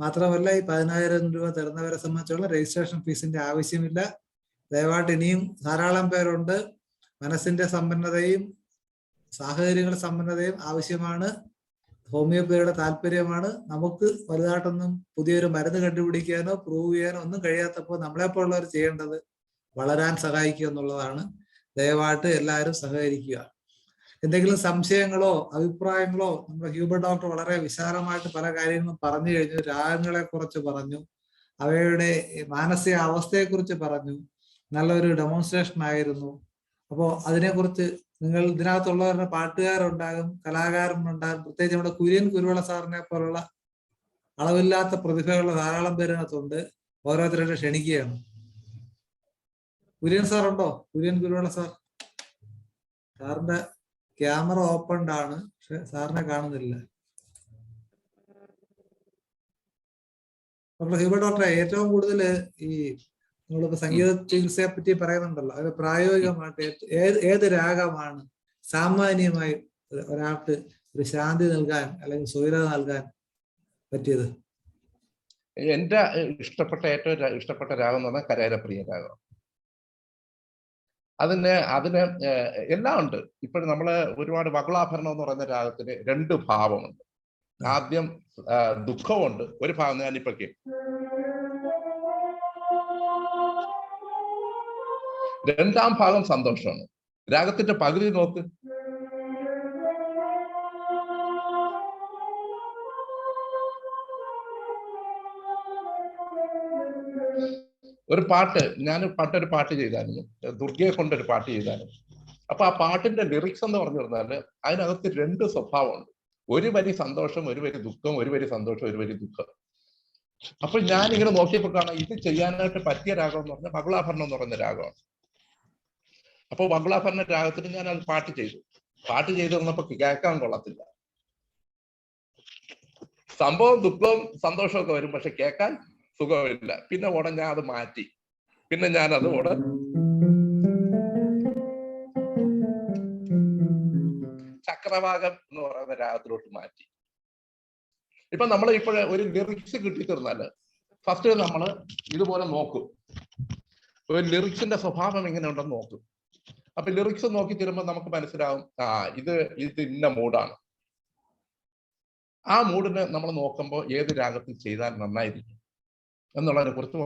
മാത്രമല്ല ഈ 10,000 രൂപ തരുന്നവരെ സംബന്ധിച്ചുള്ള രജിസ്ട്രേഷൻ ഫീസിന്റെ ആവശ്യമില്ല. ദയവായിട്ട് ഇനിയും ധാരാളം പേരുണ്ട്. മനസ്സിന്റെ സമ്പന്നതയും സാഹചര്യങ്ങളുടെ സമ്പന്നതയും ആവശ്യമാണ്. ഹോമിയോപ്പതിയുടെ താല്പര്യമാണ്. നമുക്ക് വലുതായിട്ടൊന്നും പുതിയൊരു മരുന്ന് കണ്ടുപിടിക്കാനോ പ്രൂവ് ചെയ്യാനോ ഒന്നും കഴിയാത്തപ്പോൾ നമ്മളെപ്പോലുള്ളവർ ചെയ്യേണ്ടത് വളരാൻ സഹായിക്കുക എന്നുള്ളതാണ്. ദയവായിട്ട് എല്ലാവരും സഹകരിക്കുക. എന്തെങ്കിലും സംശയങ്ങളോ അഭിപ്രായങ്ങളോ, നമ്മുടെ ഹ്യൂബർട്ട് ഡോക്ടർ വളരെ വിശാലമായിട്ട് പല കാര്യങ്ങളും പറഞ്ഞു കഴിഞ്ഞു. രാഗങ്ങളെ കുറിച്ച് പറഞ്ഞു, അവയുടെ മാനസിക അവസ്ഥയെക്കുറിച്ച് പറഞ്ഞു. നല്ലൊരു ഡെമോൺസ്ട്രേഷൻ ആയിരുന്നു. അപ്പോൾ അതിനെക്കുറിച്ച് നിങ്ങൾ ഇതിനകത്തുള്ളവരുടെ പാട്ടുകാരുണ്ടാകും, കലാകാരനുണ്ടാകും. പ്രത്യേകിച്ച് നമ്മുടെ കുര്യൻ കുരുവിള സാറിനെ പോലുള്ള അളവില്ലാത്ത പ്രതിഭകളുള്ള ധാരാളം പേരിനകത്തുണ്ട്. ഓരോരുത്തരുടെ ക്ഷണിക്കുകയാണ്. കുര്യൻ സാർ ഉണ്ടോ? കുര്യൻ കുരുവിള സാർ. സാറിന്റെ ക്യാമറ ഓപ്പൺഡ് ആണ്, പക്ഷെ സാറിനെ കാണുന്നില്ല. ഡോക്ടർ ഹിബ ഡോക്ടറെ, ഏറ്റവും കൂടുതൽ ഈ നമ്മളിപ്പോ സംഗീത ചികിത്സയെ പറ്റി പറയുന്നുണ്ടല്ലോ, അത് പ്രായോഗികമായിട്ട് ഏത് രാഗമാണ് സാമാന്യമായി ഒരാൾക്ക് ഒരു ശാന്തി നൽകാൻ അല്ലെങ്കിൽ സ്വൈരത നൽകാൻ പറ്റിയത്? എന്റെ ഏറ്റവും ഇഷ്ടപ്പെട്ട രാഗം എന്ന് പറഞ്ഞാൽ കരേരപ്രിയ രാഗം. അതിന് എല്ലാം ഉണ്ട്. ഇപ്പോഴും നമ്മള് ഒരുപാട് വകുളാഭരണം എന്ന് പറയുന്ന രാഗത്തിന് 2 ഭാവമുണ്ട്. ആദ്യം ദുഃഖമുണ്ട്, ഒരു ഭാഗം ഞാനിപ്പോ രണ്ടാം ഭാഗം സന്തോഷമാണ്. രാഗത്തിന്റെ പകുതി നോക്ക്. ഒരു പാട്ട് ഒരു പാട്ട് ചെയ്തായിരുന്നു, ദുർഗയെ കൊണ്ടൊരു പാട്ട് ചെയ്തായിരുന്നു. അപ്പൊ ആ പാട്ടിന്റെ ലിറിക്സ് എന്ന് പറഞ്ഞു പറഞ്ഞാല് അതിനകത്ത് 2 സ്വഭാവമുണ്ട്. ഒരു വരി സന്തോഷം, ഒരു വരി ദുഃഖം, ഒരു വരി സന്തോഷം, ഒരു വരി ദുഃഖം. അപ്പൊ ഞാൻ ഇങ്ങനെ നോക്കിയപ്പോ കാണാം ഇത് ചെയ്യാനായിട്ട് പറ്റിയ രാഗം എന്ന് പറഞ്ഞാൽ വകുളാഭരണം എന്ന് പറയുന്ന രാഗമാണ്. അപ്പൊ വകുളാഭരണ രാഗത്തിന് ഞാൻ അത് പാട്ട് ചെയ്തു വന്നപ്പോ കേൾക്കാൻ കൊള്ളത്തില്ല. സംഭവം ദുഃഖവും സന്തോഷവും ഒക്കെ വരും, പക്ഷെ കേൾക്കാൻ സുഖമില്ല. പിന്നെ ഉടൻ ഞാൻ അത് മാറ്റി. പിന്നെ ഞാൻ അത് ചക്രവാകം എന്ന് പറയുന്ന രാഗത്തിലോട്ട് മാറ്റി. ഇപ്പൊ നമ്മൾ ഒരു ലിറിക്സ് കിട്ടിത്തീർന്നാല് ഫസ്റ്റ് നമ്മൾ ഇതുപോലെ നോക്കും, ഒരു ലിറിക്സിന്റെ സ്വഭാവം എങ്ങനെ ഉണ്ടെന്ന് നോക്കും. അപ്പൊ ലിറിക്സ് നോക്കി തരുമ്പോൾ നമുക്ക് മനസ്സിലാവും, ഇത് ഇന്ന മൂഡാണ്. ആ മൂഡിന് നമ്മൾ നോക്കുമ്പോൾ ഏത് രാഗത്തിൽ ചെയ്താൽ നന്നായിരിക്കും എന്നുള്ളതിനെ കുറിച്ച്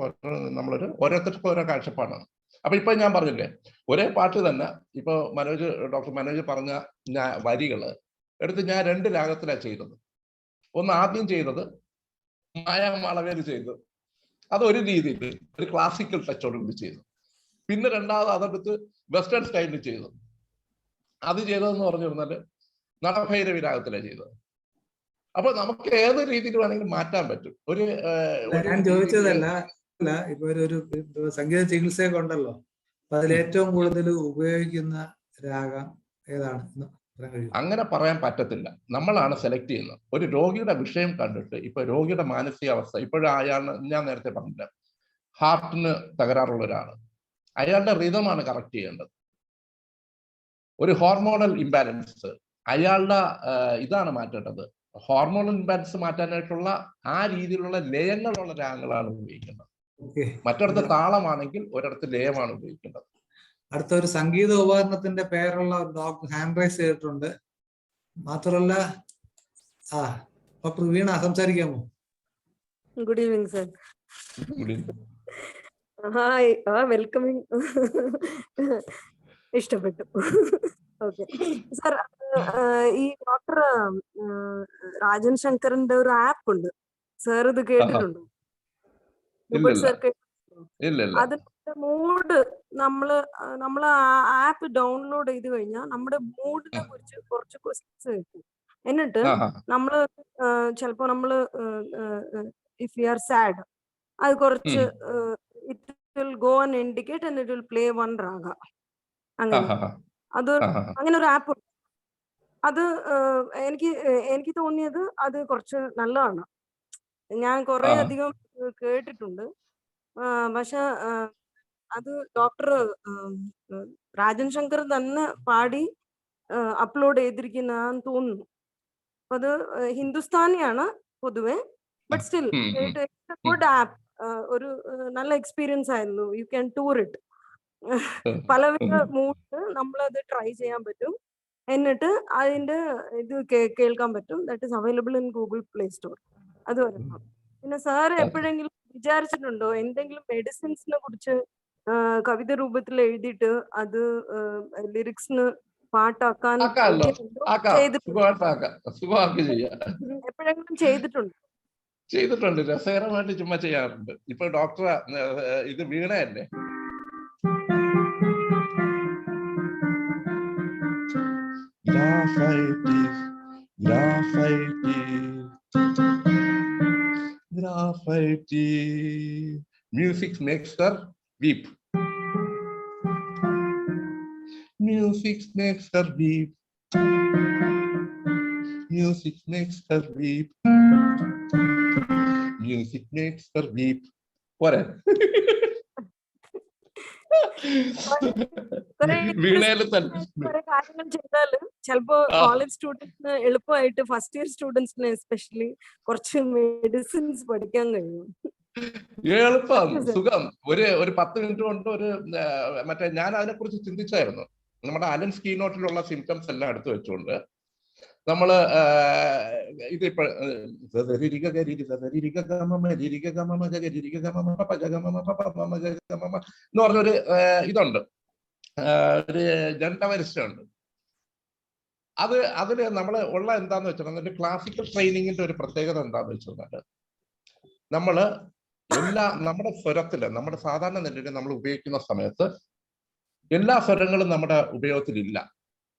ഓരോരുത്തർക്കും ഓരോ കാഴ്ചപ്പാടാണ്. അപ്പൊ ഇപ്പൊ ഞാൻ പറഞ്ഞില്ലേ, ഒരേ പാട്ട് തന്നെ ഇപ്പൊ ഡോക്ടർ മനോജ് പറഞ്ഞ വരികള് എടുത്ത് ഞാൻ 2 രാഗത്തിലാണ് ചെയ്തത്. ഒന്ന് ആദ്യം ചെയ്തത് മായാമാളവേല് ചെയ്തു, അതൊരു രീതിയിൽ ഒരു ക്ലാസിക്കൽ ടച്ചോട് കൂടി ചെയ്തു. പിന്നെ രണ്ടാമത് അതെടുത്ത് വെസ്റ്റേൺ സ്റ്റൈലിൽ ചെയ്തു. അത് ചെയ്തതെന്ന് പറഞ്ഞു കഴിഞ്ഞാല് നടഭൈരവി രാഗത്തിലാണ് ചെയ്തത്. അപ്പൊ നമുക്ക് ഏത് രീതിയിൽ വേണമെങ്കിലും മാറ്റാൻ പറ്റും. ഞാൻ ചോദിച്ചതല്ല, ഇപ്പൊ ഒരു സംഗീത ചികിത്സയൊക്കെ ഉണ്ടല്ലോ, അപ്പൊ അതിൽ ഏറ്റവും കൂടുതൽ ഉപയോഗിക്കുന്ന രാഗം ഏതാണ്? അങ്ങനെ പറയാൻ പറ്റത്തില്ല, നമ്മളാണ് സെലക്ട് ചെയ്യുന്നത്. ഒരു രോഗിയുടെ വിഷയം കണ്ടിട്ട് ഇപ്പൊ രോഗിയുടെ മാനസികാവസ്ഥ, ഇപ്പോഴും ഞാൻ നേരത്തെ പറഞ്ഞില്ല, ഹാർട്ടിന് തകരാറുള്ള ഒരാള്, അയാളുടെ റിതമാണ് കറക്റ്റ് ചെയ്യേണ്ടത്. ഒരു ഹോർമോണൽ ഇംബാലൻസ്, അയാളുടെ ഇതാണ് മാറ്റേണ്ടത്. ഹോർമോണൽ ഇംബാലൻസ് മാറ്റാനായിട്ടുള്ള ആ രീതിയിലുള്ള ലയങ്ങളുള്ള രാഗങ്ങളാണ് ഉപയോഗിക്കേണ്ടത്. മറ്റൊരിടത്ത് താളമാണെങ്കിൽ ഒരിടത്ത് ലയമാണ് ഉപയോഗിക്കേണ്ടത്. അടുത്ത ഒരു സംഗീത ഉപകരണത്തിന്റെ പേരുള്ള ഡോക്ടർ ഹാൻഡ് റൈസ് ചെയ്തിട്ടുണ്ട്. മാത്രമല്ല, ഡോക്ടർ വീണ സംസാരിക്കാമോ? Good evening sir. Hi, welcoming. ഇഷ്ടപ്പെട്ടു. ഓക്കെ സർ, ഈ ഡോക്ടർ രാജൻ ശങ്കറിന്റെ ഒരു ആപ്പ് ഉണ്ട് സർ, ഇത് കേട്ടിട്ടുണ്ടോ? അതിന്റെ മൂഡ് നമ്മള് ആപ്പ് ഡൗൺലോഡ് ചെയ്ത് കഴിഞ്ഞാൽ നമ്മുടെ മൂഡിനെ കുറിച്ച് കുറച്ച് ക്വസ്റ്റ്യൻസ് കിട്ടും. എന്നിട്ട് നമ്മള് ചിലപ്പോ നമ്മള് ഇഫ് യു ആർ സാഡ്, അത് കുറച്ച് it will go and indicate and it will play one raga. അങ്ങനെ ഒരു ആപ്പ്. അത് എനിക്ക് തോന്നിയത് അത് കുറച്ച് നല്ലതാണ്. ഞാൻ കുറെ അധികം കേട്ടിട്ടുണ്ട്. പക്ഷെ അത് ഡോക്ടർ രാജൻ ശങ്കർ തന്നെ പാടി അപ്ലോഡ് ചെയ്തിരിക്കുന്നതാന്ന് തോന്നുന്നു. അപ്പൊ അത് ഹിന്ദുസ്ഥാനിയാണ് പൊതുവെ, ബട്ട് സ്റ്റിൽ ഗുഡ് ആപ്പ്. ഒരു നല്ല എക്സ്പീരിയൻസ് ആയിരുന്നു. You can tour it. പലവിധ മൂഡ് നമ്മളത് ട്രൈ ചെയ്യാൻ പറ്റും. എന്നിട്ട് അതിന്റെ ഇത് കേൾക്കാൻ പറ്റും. That is available in Google play store. അത് വരണം. പിന്നെ സാർ എപ്പോഴെങ്കിലും വിചാരിച്ചിട്ടുണ്ടോ എന്തെങ്കിലും മെഡിസിൻസിനെ കുറിച്ച് കവിത രൂപത്തിൽ എഴുതിയിട്ട് അത് ലിറിക്സിന് പാട്ടാക്കാൻ എപ്പോഴെങ്കിലും ചെയ്തിട്ടുണ്ടോ? ചെയ്തിട്ടുണ്ട്, രസകരമായിട്ട് ചുമ്മാ ചെയ്യാറുണ്ട്. ഇപ്പൊ ഡോക്ടർ ഇത് വീണയല്ലേ, music makes her weep, music makes her weep, music makes her weep, music makes her weep. പോരെ? വീണേല് തന്നെ കുറെ കാര്യങ്ങൾ ചെയ്താല് ചിലപ്പോ കോളേജ് സ്റ്റുഡൻസിന് എളുപ്പമായിട്ട് ഫസ്റ്റ് ഇയർ സ്റ്റുഡൻസിന് എസ്പെഷ്യലി കുറച്ച് മെഡിസിൻസ് പഠിക്കാൻ കഴിയും. എളുപ്പം, സുഖം. ഒരു 10 മിനിറ്റ് കൊണ്ട് മറ്റേ ഞാൻ അതിനെ കുറിച്ച് ചിന്തിച്ചായിരുന്നു. നമ്മുടെ അലൻസ് കീനോട്ടിലുള്ള സിംറ്റംസ് എല്ലാം എടുത്തു വെച്ചുകൊണ്ട് നമ്മള് ഇതിപ്പോ എന്ന് പറഞ്ഞൊരു ഇതുണ്ട്, ഒരു ജണ്ടവരിഷ്ഠുണ്ട്. അതില് നമ്മള് ഉള്ള എന്താന്ന് വെച്ചിട്ടുണ്ടെങ്കിൽ ക്ലാസിക്കൽ ട്രെയിനിങ്ങിന്റെ ഒരു പ്രത്യേകത എന്താന്ന് വെച്ചിട്ടുണ്ടെങ്കിൽ നമ്മള് നമ്മുടെ സ്വരത്തില്, നമ്മുടെ സാധാരണ നിലയിൽ നമ്മൾ ഉപയോഗിക്കുന്ന സമയത്ത് എല്ലാ സ്വരങ്ങളും നമ്മുടെ ഉപയോഗത്തിലില്ല.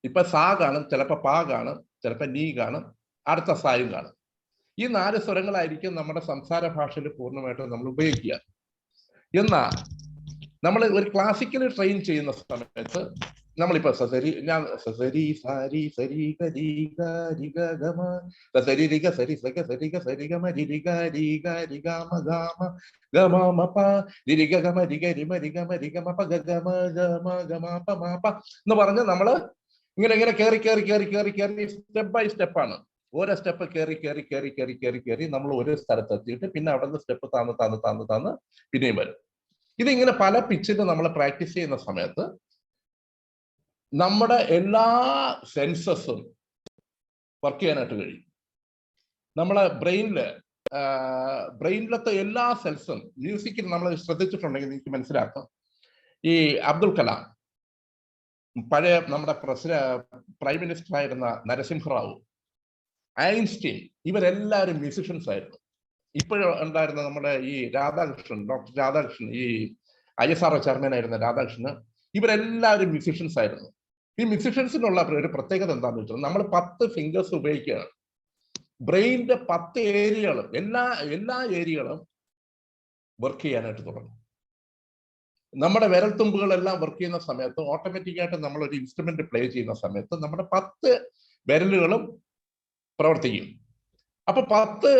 ഇപ്പൊ സാ കാണും, ചിലപ്പോ പാ കാണും, ചിലപ്പോ നീ കാണും, അടുത്ത സായും കാണും. ഈ 4 സ്വരങ്ങളായിരിക്കും നമ്മുടെ സംസാര ഭാഷയിൽ പൂർണ്ണമായിട്ടും നമ്മൾ ഉപയോഗിക്കുക. എന്നാൽ നമ്മൾ ഒരു ക്ലാസിക്കലി ട്രെയിൻ ചെയ്യുന്ന സമയത്ത് നമ്മളിപ്പോ ഞാൻ സരി സാരി സരി ഗരി ഗരി ഗമ സരി രിഗ സരി സഗ സരി ഗ സരി ഗമ രി ഗ രി ഗ രി ഗ മ ഗ മ ഗ മ മ പ രി ഗ ഗമ രി ഗ രി മ രി ഗ മ രി ഗ മ പ ഗ ഗ മ ഗ മ ഗ മ പ മ പ എന്ന് പറഞ്ഞ് നമ്മള് ഇങ്ങനെ കയറി സ്റ്റെപ്പ് ബൈ സ്റ്റെപ്പാണ്. ഓരോ സ്റ്റെപ്പ് കയറി നമ്മൾ ഒരു സ്ഥലത്ത് എത്തിയിട്ട് പിന്നെ അവിടെ നിന്ന് സ്റ്റെപ്പ് താന്ന് പിന്നെയും വരും. ഇതിങ്ങനെ പല പിച്ചിൽ നമ്മൾ പ്രാക്ടീസ് ചെയ്യുന്ന സമയത്ത് നമ്മുടെ എല്ലാ സെൻസസും വർക്ക് ചെയ്യാനായിട്ട് കഴിയും. നമ്മളെ ബ്രെയിനിലത്തെ എല്ലാ സെൽസും മ്യൂസിക്കിൽ നമ്മൾ ശ്രദ്ധിച്ചിട്ടുണ്ടെങ്കിൽ നിങ്ങൾക്ക് മനസ്സിലാക്കാം. ഈ അബ്ദുൽ കലാം, പഴയ നമ്മുടെ പ്രൈം മിനിസ്റ്റർ ആയിരുന്ന നരസിംഹറാവു, ഐൻസ്റ്റീൻ, ഇവരെല്ലാവരും മ്യൂസിഷ്യൻസ് ആയിരുന്നു. ഇപ്പോഴും ഉണ്ടായിരുന്ന നമ്മുടെ ഈ രാധാകൃഷ്ണൻ, ഡോക്ടർ രാധാകൃഷ്ണൻ, ഈ ISRO ചെയർമാൻ ആയിരുന്ന രാധാകൃഷ്ണൻ, ഇവരെല്ലാവരും മ്യൂസിഷ്യൻസ് ആയിരുന്നു. ഈ മ്യൂസിഷ്യൻസിനുള്ള ഒരു പ്രത്യേകത എന്താണെന്ന് വെച്ചാൽ നമ്മൾ 10 ഫിംഗേഴ്സ് ഉപയോഗിക്കുകയാണ്. ബ്രെയിനിന്റെ 10 ഏരിയകളും എല്ലാ ഏരിയകളും വർക്ക് ചെയ്യാനായിട്ട് തുടങ്ങും. നമ്മുടെ വിരൽത്തുമ്പുകളെല്ലാം വർക്ക് ചെയ്യുന്ന സമയത്ത് ഓട്ടോമാറ്റിക്കായിട്ട് നമ്മൾ ഒരു ഇൻസ്ട്രുമെന്റ് പ്ലേ ചെയ്യുന്ന സമയത്ത് നമ്മുടെ 10 വിരലുകളും പ്രവർത്തിക്കും. അപ്പൊ 10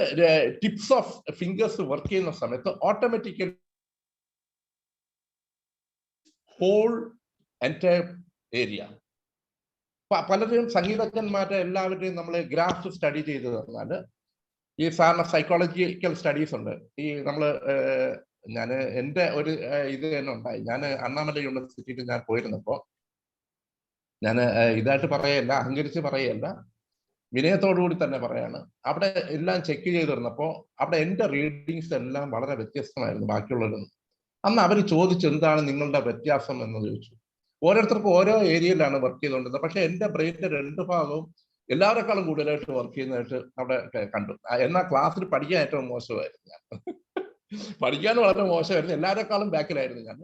ടിപ്സ് ഓഫ് ഫിംഗേഴ്സ് വർക്ക് ചെയ്യുന്ന സമയത്ത് ഓട്ടോമാറ്റിക്കലി ഹോൾ എൻറ്റയർ ഏരിയ. പലരും സംഗീതജ്ഞന്മാരുടെ എല്ലാവരുടെയും നമ്മൾ ഗ്രാഫ് സ്റ്റഡി ചെയ്ത് തന്നാൽ, ഈ സാറിന് സൈക്കോളജിക്കൽ സ്റ്റഡീസ് ഉണ്ട്. ഈ ഞാൻ എൻ്റെ ഒരു ഇത് തന്നെ ഉണ്ടായി. ഞാൻ അണ്ണാമല യൂണിവേഴ്സിറ്റിയിൽ ഞാൻ പോയിരുന്നപ്പോൾ, ഞാൻ ഇതായിട്ട് പറയല്ല, അഹങ്കരിച്ച് പറയല്ല, വിനയത്തോടുകൂടി തന്നെ പറയാണ്, അവിടെ എല്ലാം ചെക്ക് ചെയ്തിരുന്നപ്പോൾ അവിടെ എൻ്റെ റീഡിങ്സ് എല്ലാം വളരെ വ്യത്യസ്തമായിരുന്നു ബാക്കിയുള്ളവരൊന്നും. അന്ന് അവർ ചോദിച്ചു എന്താണ് നിങ്ങളുടെ വ്യത്യാസം എന്ന് ചോദിച്ചു. ഓരോരുത്തർക്കും ഓരോ ഏരിയയിലാണ് വർക്ക് ചെയ്തുകൊണ്ടിരുന്നത്. പക്ഷെ എൻ്റെ ബ്രെയിനിന്റെ 2 ഭാഗവും എല്ലാവരെക്കാളും കൂടുതലായിട്ട് വർക്ക് ചെയ്യുന്നതായിട്ട് അവിടെ കണ്ടു. എന്നാൽ ക്ലാസ്സിൽ പഠിക്കാൻ ഏറ്റവും മോശമായിരുന്നു ഞാൻ. പഠിക്കാൻ വളരെ മോശമായിരുന്നു, എല്ലാവരെക്കാളും ബാക്കിലായിരുന്നു ഞാൻ.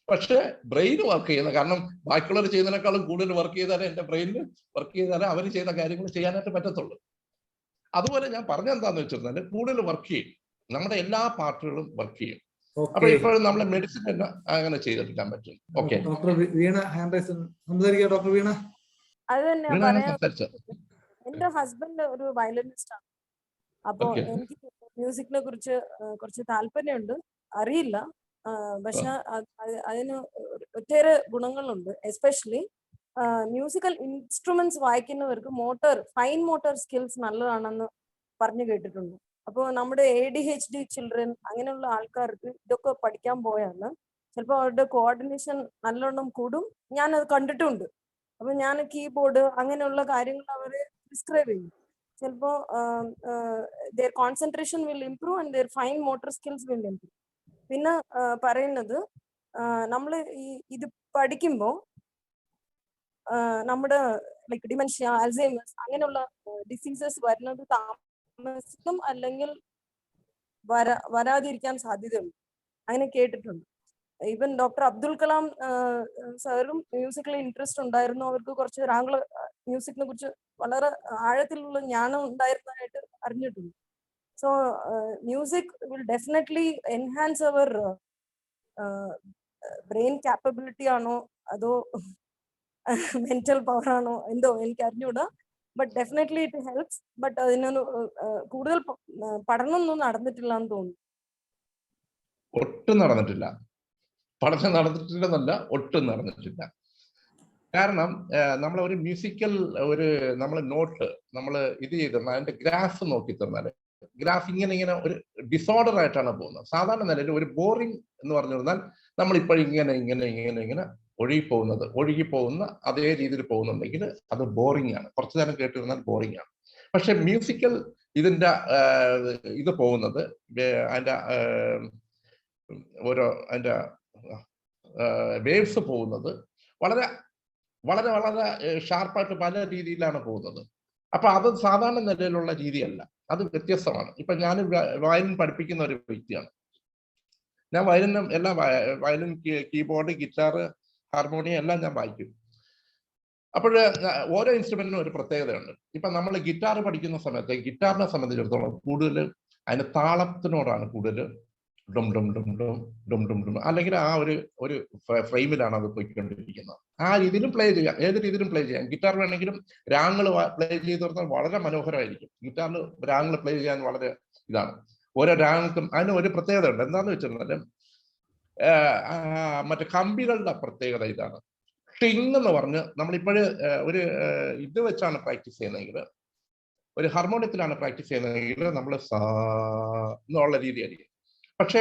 പക്ഷെ ബ്രെയിൻ വർക്ക് ചെയ്യുന്ന, കാരണം ബാക്കിയുള്ളവർ ചെയ്യുന്നതിനേക്കാളും കൂടുതൽ വർക്ക് ചെയ്താലേ എൻ്റെ ബ്രെയിനിൽ വർക്ക് ചെയ്താലേ അവർ ചെയ്യുന്ന കാര്യങ്ങൾ ചെയ്യാനായിട്ട് പറ്റത്തുള്ളൂ. അതുപോലെ ഞാൻ പറഞ്ഞെന്താന്ന് വെച്ചിരുന്നാൽ കൂടുതൽ വർക്ക് ചെയ്യും, നമ്മുടെ എല്ലാ പാർട്ടുകളും വർക്ക് ചെയ്യും. അപ്പൊ ഇപ്പോഴും നമ്മളെ മെഡിസിൻ എല്ലാം അങ്ങനെ ചെയ്തെടുക്കാൻ പറ്റും. ഓക്കെ, ഡോക്ടർ വീണ ഹാൻഡ് റൈസ് സംസാരിക്കുക. ഡോക്ടർ വീണ. അത് തന്നെ പറയാം. എന്റെ ഹസ്ബൻഡ് ഒരു വയലിനിസ്റ്റ് ആണ്. അപ്പൊ എനിക്ക് മ്യൂസിക്കിനെ കുറിച്ച് കുറച്ച് താല്പര്യമുണ്ട്, അറിയില്ല. പക്ഷെ അതിന് ഒട്ടേറെ ഗുണങ്ങളുണ്ട്. എസ്പെഷ്യലി മ്യൂസിക്കൽ ഇൻസ്ട്രുമെന്റ്സ് വായിക്കുന്നവർക്ക് ഫൈൻ മോട്ടോർ സ്കിൽസ് നല്ലതാണെന്ന് പറഞ്ഞു കേട്ടിട്ടുണ്ട്. അപ്പോൾ നമ്മുടെ ADHD ചിൽഡ്രൻ അങ്ങനെയുള്ള ആൾക്കാർക്ക് ഇതൊക്കെ പഠിക്കാൻ പോയാൽ ചിലപ്പോൾ അവരുടെ കോർഡിനേഷൻ നല്ലോണം കൂടും. ഞാനത് കണ്ടിട്ടുണ്ട്. അപ്പൊ ഞാൻ കീബോർഡ് അങ്ങനെയുള്ള കാര്യങ്ങൾ അവർ പ്രിസ്ക്രൈബ് ചെയ്യും. ചിലപ്പോൾ their concentration will improve and their fine motor skills will improve. പിന്നെ പറയുന്നത് നമ്മൾ ഇത് പഠിക്കുമ്പോൾ നമ്മുടെ ലൈക്ക് ഡിമെൻഷ്യ, അൽസൈമേഴ്സ് അങ്ങനെയുള്ള ഡിസീസസ് വരുന്നത് താമസിക്കും, അല്ലെങ്കിൽ വരാതിരിക്കാൻ സാധ്യതയുണ്ട്. അങ്ങനെ കേട്ടിട്ടുണ്ട്. ഈവൻ ഡോക്ടർ അബ്ദുൽ കലാം സാറും മ്യൂസിക്കിൽ ഇൻട്രസ്റ്റ് ഉണ്ടായിരുന്നു. അവർക്ക് കുറച്ച് മ്യൂസിക്കിനെ കുറിച്ച് വളരെ ആഴത്തിലുള്ള ജ്ഞാനം ഉണ്ടായിരുന്നതായിട്ട് അറിഞ്ഞിട്ടുണ്ട്. So music will definitely enhance അവർ ബ്രെയിൻ കാപ്പബിലിറ്റി ആണോ അതോ മെന്റൽ പവർ ആണോ എന്തോ എനിക്ക് അറിഞ്ഞൂടാ. But definitely it helps. But അതിനൊന്ന് കൂടുതൽ പഠനമൊന്നും നടന്നിട്ടില്ല എന്ന് തോന്നുന്നു. ഒട്ടും നടന്നിട്ടില്ല. പഠനം നടന്നിട്ടില്ലെന്നല്ല, ഒട്ടും നടന്നിട്ടില്ല. കാരണം നമ്മൾ ഒരു മ്യൂസിക്കൽ നമ്മൾ നോട്ട് നമ്മൾ ഇത് ചെയ്ത് അതിന്റെ ഗ്രാഫ് നോക്കി തന്നാൽ ഗ്രാഫ് ഇങ്ങനെ ഒരു ഡിസോർഡർ ആയിട്ടാണ് പോകുന്നത്. സാധാരണ നിലയിൽ ഒരു ബോറിംഗ് എന്ന് പറഞ്ഞു കഴിഞ്ഞാൽ നമ്മളിപ്പോഴും ഇങ്ങനെ ഒഴുകി പോകുന്ന അതേ രീതിയിൽ പോകുന്നുണ്ടെങ്കിൽ അത് ബോറിംഗ് ആണ്. കുറച്ചു നേരം കേട്ടിരുന്നാൽ ബോറിംഗ് ആണ്. പക്ഷെ മ്യൂസിക്കൽ ഇതിന്റെ ഇത് പോകുന്നത് അതിന്റെ അതിന്റെ വേവ്സ് പോകുന്നത് വളരെ വളരെ വളരെ ഷാർപ്പായിട്ട് പല രീതിയിലാണ് പോകുന്നത്. അപ്പൊ അത് സാധാരണ നിലയിലുള്ള രീതിയല്ല, അത് വ്യത്യസ്തമാണ്. ഇപ്പൊ ഞാൻ വയലിൻ പഠിപ്പിക്കുന്ന ഒരു വ്യക്തിയാണ്. ഞാൻ വയലിൻ കീബോർഡ്, ഗിറ്റാർ, ഹാർമോണിയം എല്ലാം ഞാൻ വായിക്കും. അപ്പോൾ ഓരോ ഇൻസ്ട്രുമെന്റിനും ഒരു പ്രത്യേകതയുണ്ട്. ഇപ്പൊ നമ്മൾ ഗിറ്റാർ പഠിക്കുന്ന സമയത്ത് ഗിറ്റാറിനെ സംബന്ധിച്ചിടത്തോളം കൂടുതൽ അതിന്റെ താളത്തിനോടാണ് കൂടുതൽ ഡും ഡും ഡും ഡും ഡും ഡും ഡും, അല്ലെങ്കിൽ ആ ഒരു ഫ്രെയിമിലാണ് അത് പോയിക്കൊണ്ടിരിക്കുന്നത്. ആ രീതിയിലും പ്ലേ ചെയ്യാം, ഏത് രീതിയിലും പ്ലേ ചെയ്യാം. ഗിറ്റാർ വേണമെങ്കിലും രാഗങ്ങൾ പ്ലേ ചെയ്ത് കൊടുത്താൽ വളരെ മനോഹരമായിരിക്കും. ഗിറ്റാറിൽ രാഗങ്ങൾ പ്ലേ ചെയ്യാൻ വളരെ ഇതാണ്. ഓരോ രാഗങ്ങൾക്കും അതിന് ഒരു പ്രത്യേകത ഉണ്ട്. എന്താണെന്ന് വെച്ചിട്ടുണ്ടെങ്കിൽ മറ്റേ കമ്പികളുടെ പ്രത്യേകത ഇതാണ്. ടിങ് എന്ന് പറഞ്ഞ് നമ്മളിപ്പോഴ് ഒരു ഇത് വെച്ചാണ് പ്രാക്ടീസ് ചെയ്യുന്നതെങ്കിൽ, ഒരു ഹാർമോണിയത്തിലാണ് പ്രാക്ടീസ് ചെയ്യുന്നതെങ്കിൽ നമ്മൾ സാ എന്നുള്ള രീതിയായിരിക്കും. പക്ഷെ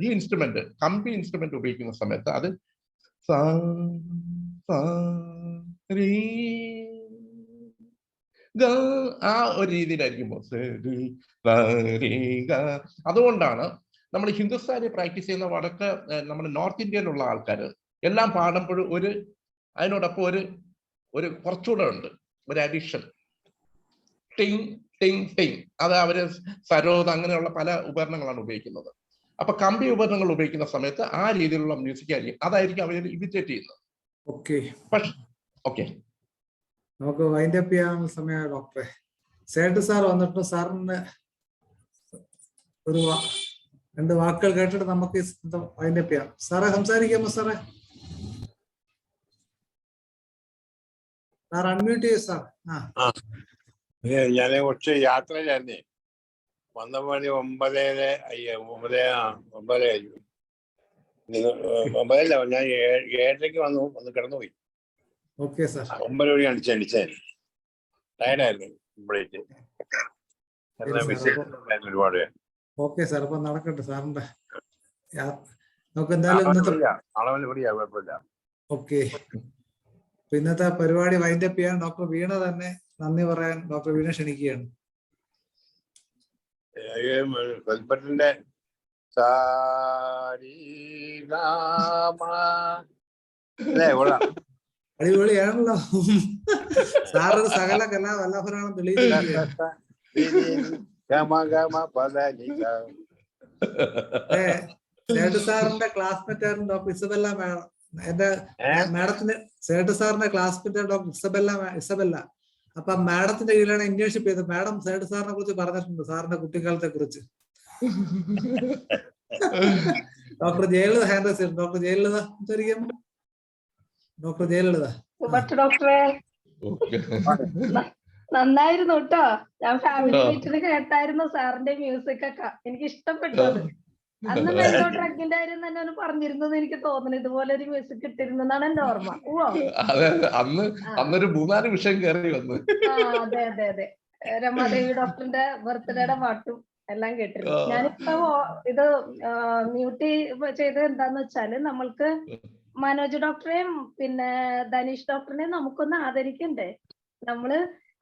ഈ ഇൻസ്ട്രുമെന്റ്, കമ്പി ഇൻസ്ട്രുമെന്റ് ഉപയോഗിക്കുന്ന സമയത്ത് അത് സാ സാ രീ ഗ ആ ഒരു രീതിയിലായിരിക്കുമ്പോൾ അതുകൊണ്ടാണ് നമ്മൾ ഹിന്ദുസ്ഥാനി പ്രാക്ടീസ് ചെയ്യുന്ന വടക്ക് നമ്മുടെ നോർത്ത് ഇന്ത്യയിലുള്ള ആൾക്കാർ എല്ലാം പാടുമ്പോഴും അതിനോടൊപ്പം ഒരു കുറച്ചുകൂടെ ഉണ്ട്, ഒരു അഡീഷൻ. ടിങ് ടിങ് ടിങ്, അത് അവര് സരോദ് അങ്ങനെയുള്ള പല ഉപകരണങ്ങളാണ് ഉപയോഗിക്കുന്നത്. അപ്പൊ കമ്പി ഉപകരണങ്ങൾ ഉപയോഗിക്കുന്ന സമയത്ത് ആ രീതിയിലുള്ള മ്യൂസിക് അതായിരിക്കും അവർ ഇമിറ്റേറ്റ് ചെയ്യുന്നത്. ഓക്കെ, നമുക്ക് വൈൻഡ് അപ്പ് ചെയ്യാനുള്ള സമയമാണ് ഡോക്ടറെ. സേട്ട് സാർ വന്നിട്ട് സാറിന് രണ്ട് വാക്കുകൾ കേട്ടിട്ട് നമുക്ക് വൈൻഡ് അപ്പ് ചെയ്യാം. സാറെ സംസാരിക്കാമോ? സാറേ സാർ അൺമ്യൂട്ട് ചെയ്യൂ സാർ. ഞാൻ കുറച്ച് യാത്രയിലായിരുന്നേ. വന്ന പണി 9:09 ഞാൻ 7:30 വന്ന് കിടന്നുപോയി. Okay sir. 9 മണി അടിച്ചേ ടയർഡായിരുന്നു കംപ്ലീറ്റ്. ഒരുപാട്. ഓക്കെ സാർ, അപ്പൊ നടക്കട്ടെ സാറിന്റെ. നമുക്ക് എന്തായാലും കുഴപ്പമില്ല. ഓക്കെ, ഇന്നത്തെ പരിപാടി വൈൻഡ് അപ്പ് ചെയ്യാൻ ഡോക്ടർ വീണ തന്നെ നന്ദി പറയാൻ ഡോക്ടർ വീണ ക്ഷണിക്കുകയാണ്. കൽപ്പറ്റിന്റെ അടിപൊളിയാണല്ലോ സാറൊരു സകല കലാവല്ലഭനാണെന്ന് തെളിയിച്ചിരിക്കുകയാണ്. സേട്ട് സാറിന്റെ ക്ലാസ്മേറ്റ് ആയിരുന്നു ഡോക്ടർ ഇസബെല്ല മാഡം. എന്റെ മാഡത്തിന്റെ സേട്ട് സാറിന്റെ ക്ലാസ്മേറ്റ് ഡോക്ടർ ഇസബെല്ല. അപ്പൊ മാഡത്തിന്റെ കീഴിലാണ് ഇന്റേൺഷിപ്പ് ചെയ്തത്. മാഡം സേട്ട് സാറിനെ കുറിച്ച് പറഞ്ഞിട്ടുണ്ട്, സാറിന്റെ കുട്ടിക്കാലത്തെ കുറിച്ച്. ഡോക്ടർ ജയലളിത ഹാൻഡ് റൈസ് ചെയ്തു. ഡോക്ടർ ജയലളിത സംസാരിക്കാമോ? ഡോക്ടർ ജയലളിത. ഡോക്ടറെ നന്നായിരുന്നു കേട്ടോ. ഞാൻ ഫാമിലി മീറ്റിന് കേട്ടായിരുന്നു സാറിന്റെ മ്യൂസിക് ഒക്കെ. എനിക്ക് ഇഷ്ടപ്പെട്ടത്. അന്ന് മെല്ലോ ട്രക്കിന്റെ കാര്യം തന്നെ ഒന്ന് പറഞ്ഞിരുന്നത് എനിക്ക് തോന്നുന്നു. ഇതുപോലെ ഒരു മ്യൂസിക് ഇട്ടിരുന്നെന്നാണ് എന്റെ ഓർമ്മ. അന്നൊരു 3-4 വിഷയം കയറി വന്നു. അതെ അതെ അതെ, രമാദേവി ഡോക്ടറിന്റെ ബർത്ത്ഡേയുടെ പാട്ടും എല്ലാം കേട്ടിരുന്നു. ഞാനിപ്പോ ഇത് മ്യൂട്ട് ചെയ്തത് എന്താന്ന് വെച്ചാല്, നമ്മൾക്ക് മനോജ് ഡോക്ടറെയും പിന്നെ ധനീഷ് ഡോക്ടറിനെയും നമുക്കൊന്ന് ആദരിക്കണ്ടേ. നമ്മള്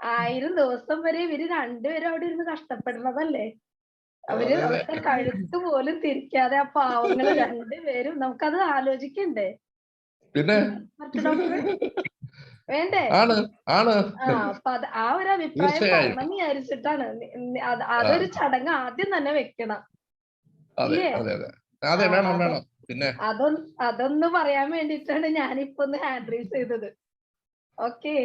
1000 ദിവസം വരെ ഇവര് രണ്ടുപേരും അവിടെ ഇരുന്ന് കഷ്ടപ്പെടുന്നതല്ലേ. അവര് അവരുടെ കഴുത്ത് പോലും തിരിക്കാതെ ആ പാവങ്ങള് രണ്ടുപേരും, നമുക്കത് ആലോചിക്കണ്ടേ. പിന്നെ വേണ്ടേ? ആണ് ആണ് അപ്പൊ ആ ഒരു അഭിപ്രായം തീർച്ചയായും. പറയണം വിചാരിച്ചിട്ടാണ്. അതൊരു ചടങ്ങ് ആദ്യം തന്നെ വെക്കണം. അതെ അതെ അതെ അതെ, വേണം വേണം. പിന്നെ അതൊന്ന് പറയാൻ വേണ്ടിട്ടാണ് ഞാനിപ്പോ ഒന്ന് ഹാൻഡ് റൈസ് ചെയ്തത്. ഓക്കെ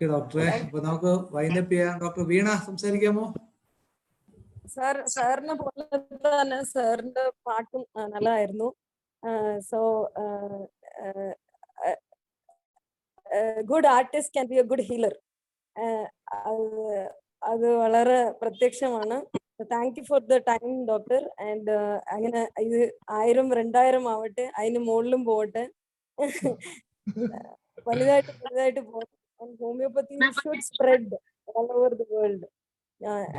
ഡോക്ടറെ, അപ്പൊ നമുക്ക് വൈൻഡപ്പ് ചെയ്യാം. ഡോക്ടർ വീണ സംസാരിക്കാമോ? സാറിനെ പോലെ തന്നെ സാറിന്റെ പാട്ടും നല്ലതായിരുന്നു. So good artist can be a good healer. അത് വളരെ പ്രത്യക്ഷമാണ്. Thank you for the time doctor. And അങ്ങനെ ഇത് 1000 2000 ആവട്ടെ, അതിന് മുകളിലും പോവട്ടെ, വലുതായിട്ട് പോകട്ടെ. Homoeopathy should spread all over the world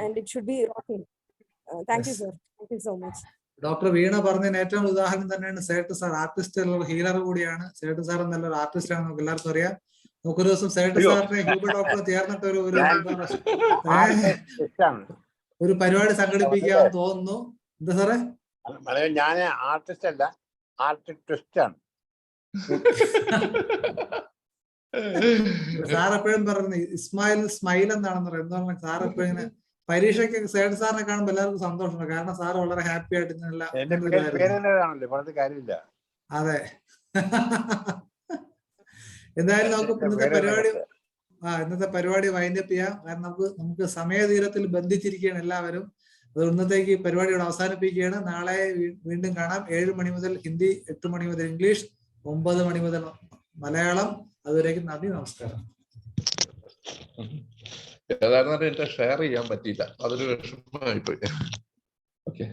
and it should be rocking. Thank you sir, thank you so much. Doctor Veena പറഞ്ഞതിന് ഏറ്റവും ഉദാഹരണം തന്നെയാണ് സേട്ട് സാർ. ആർട്ടിസ്റ്റ് ഹീലർ കൂടിയാണ്. സേട്ട് സാർ നല്ലൊരു ആർട്ടിസ്റ്റ് ആണ്, നമുക്ക് എല്ലാവർക്കും അറിയാം. നമുക്കൊരു ദിവസം സേട്ട് സാറിനെ ഹ്യൂബ ഡോക്ടറെ ചേർന്നിട്ട് ഒരു പരിപാടി സംഘടിപ്പിക്കാമെന്ന് തോന്നുന്നു. എന്താ സാറേ? ഞാൻ ആർട്ടിസ്റ്റ് അല്ല, ആർട്ടിസ്റ്റ് ആണ്. സാർ എപ്പോഴും പറയുന്നത് ഇസ്മായിൽ സ്മൈൽ എന്നാണെന്ന് പറയുന്നത്. എന്താ പറഞ്ഞാൽ സാർ എപ്പോഴും ഇങ്ങനെ പരീക്ഷയ്ക്ക് സേട്ട് സാറിനെ കാണുമ്പോൾ എല്ലാവർക്കും സന്തോഷമാണ്. കാരണം സാർ വളരെ ഹാപ്പി ആയിട്ട് കാര്യമില്ല. അതെ. എന്തായാലും നമുക്ക് ഇന്നത്തെ പരിപാടി വൈൻഡപ്പ് ചെയ്യാം. കാരണം നമുക്ക് സമയതീരത്തിൽ ബന്ധിച്ചിരിക്കുകയാണ് എല്ലാവരും. അത് ഇന്നത്തേക്ക് പരിപാടിയോട് അവസാനിപ്പിക്കുകയാണ്. നാളെ വീണ്ടും കാണാം. 7 മണി മുതൽ ഹിന്ദി, 8 മണി മുതൽ ഇംഗ്ലീഷ്, 9 മണി മുതൽ മലയാളം. അതുവരേക്കും നന്ദി, നമസ്കാരം. ഏതായിരുന്നാലും എന്റെ ഷെയർ ചെയ്യാൻ പറ്റിയില്ല, അതൊരു വിഷമമായിപ്പോയി. ഓക്കെ.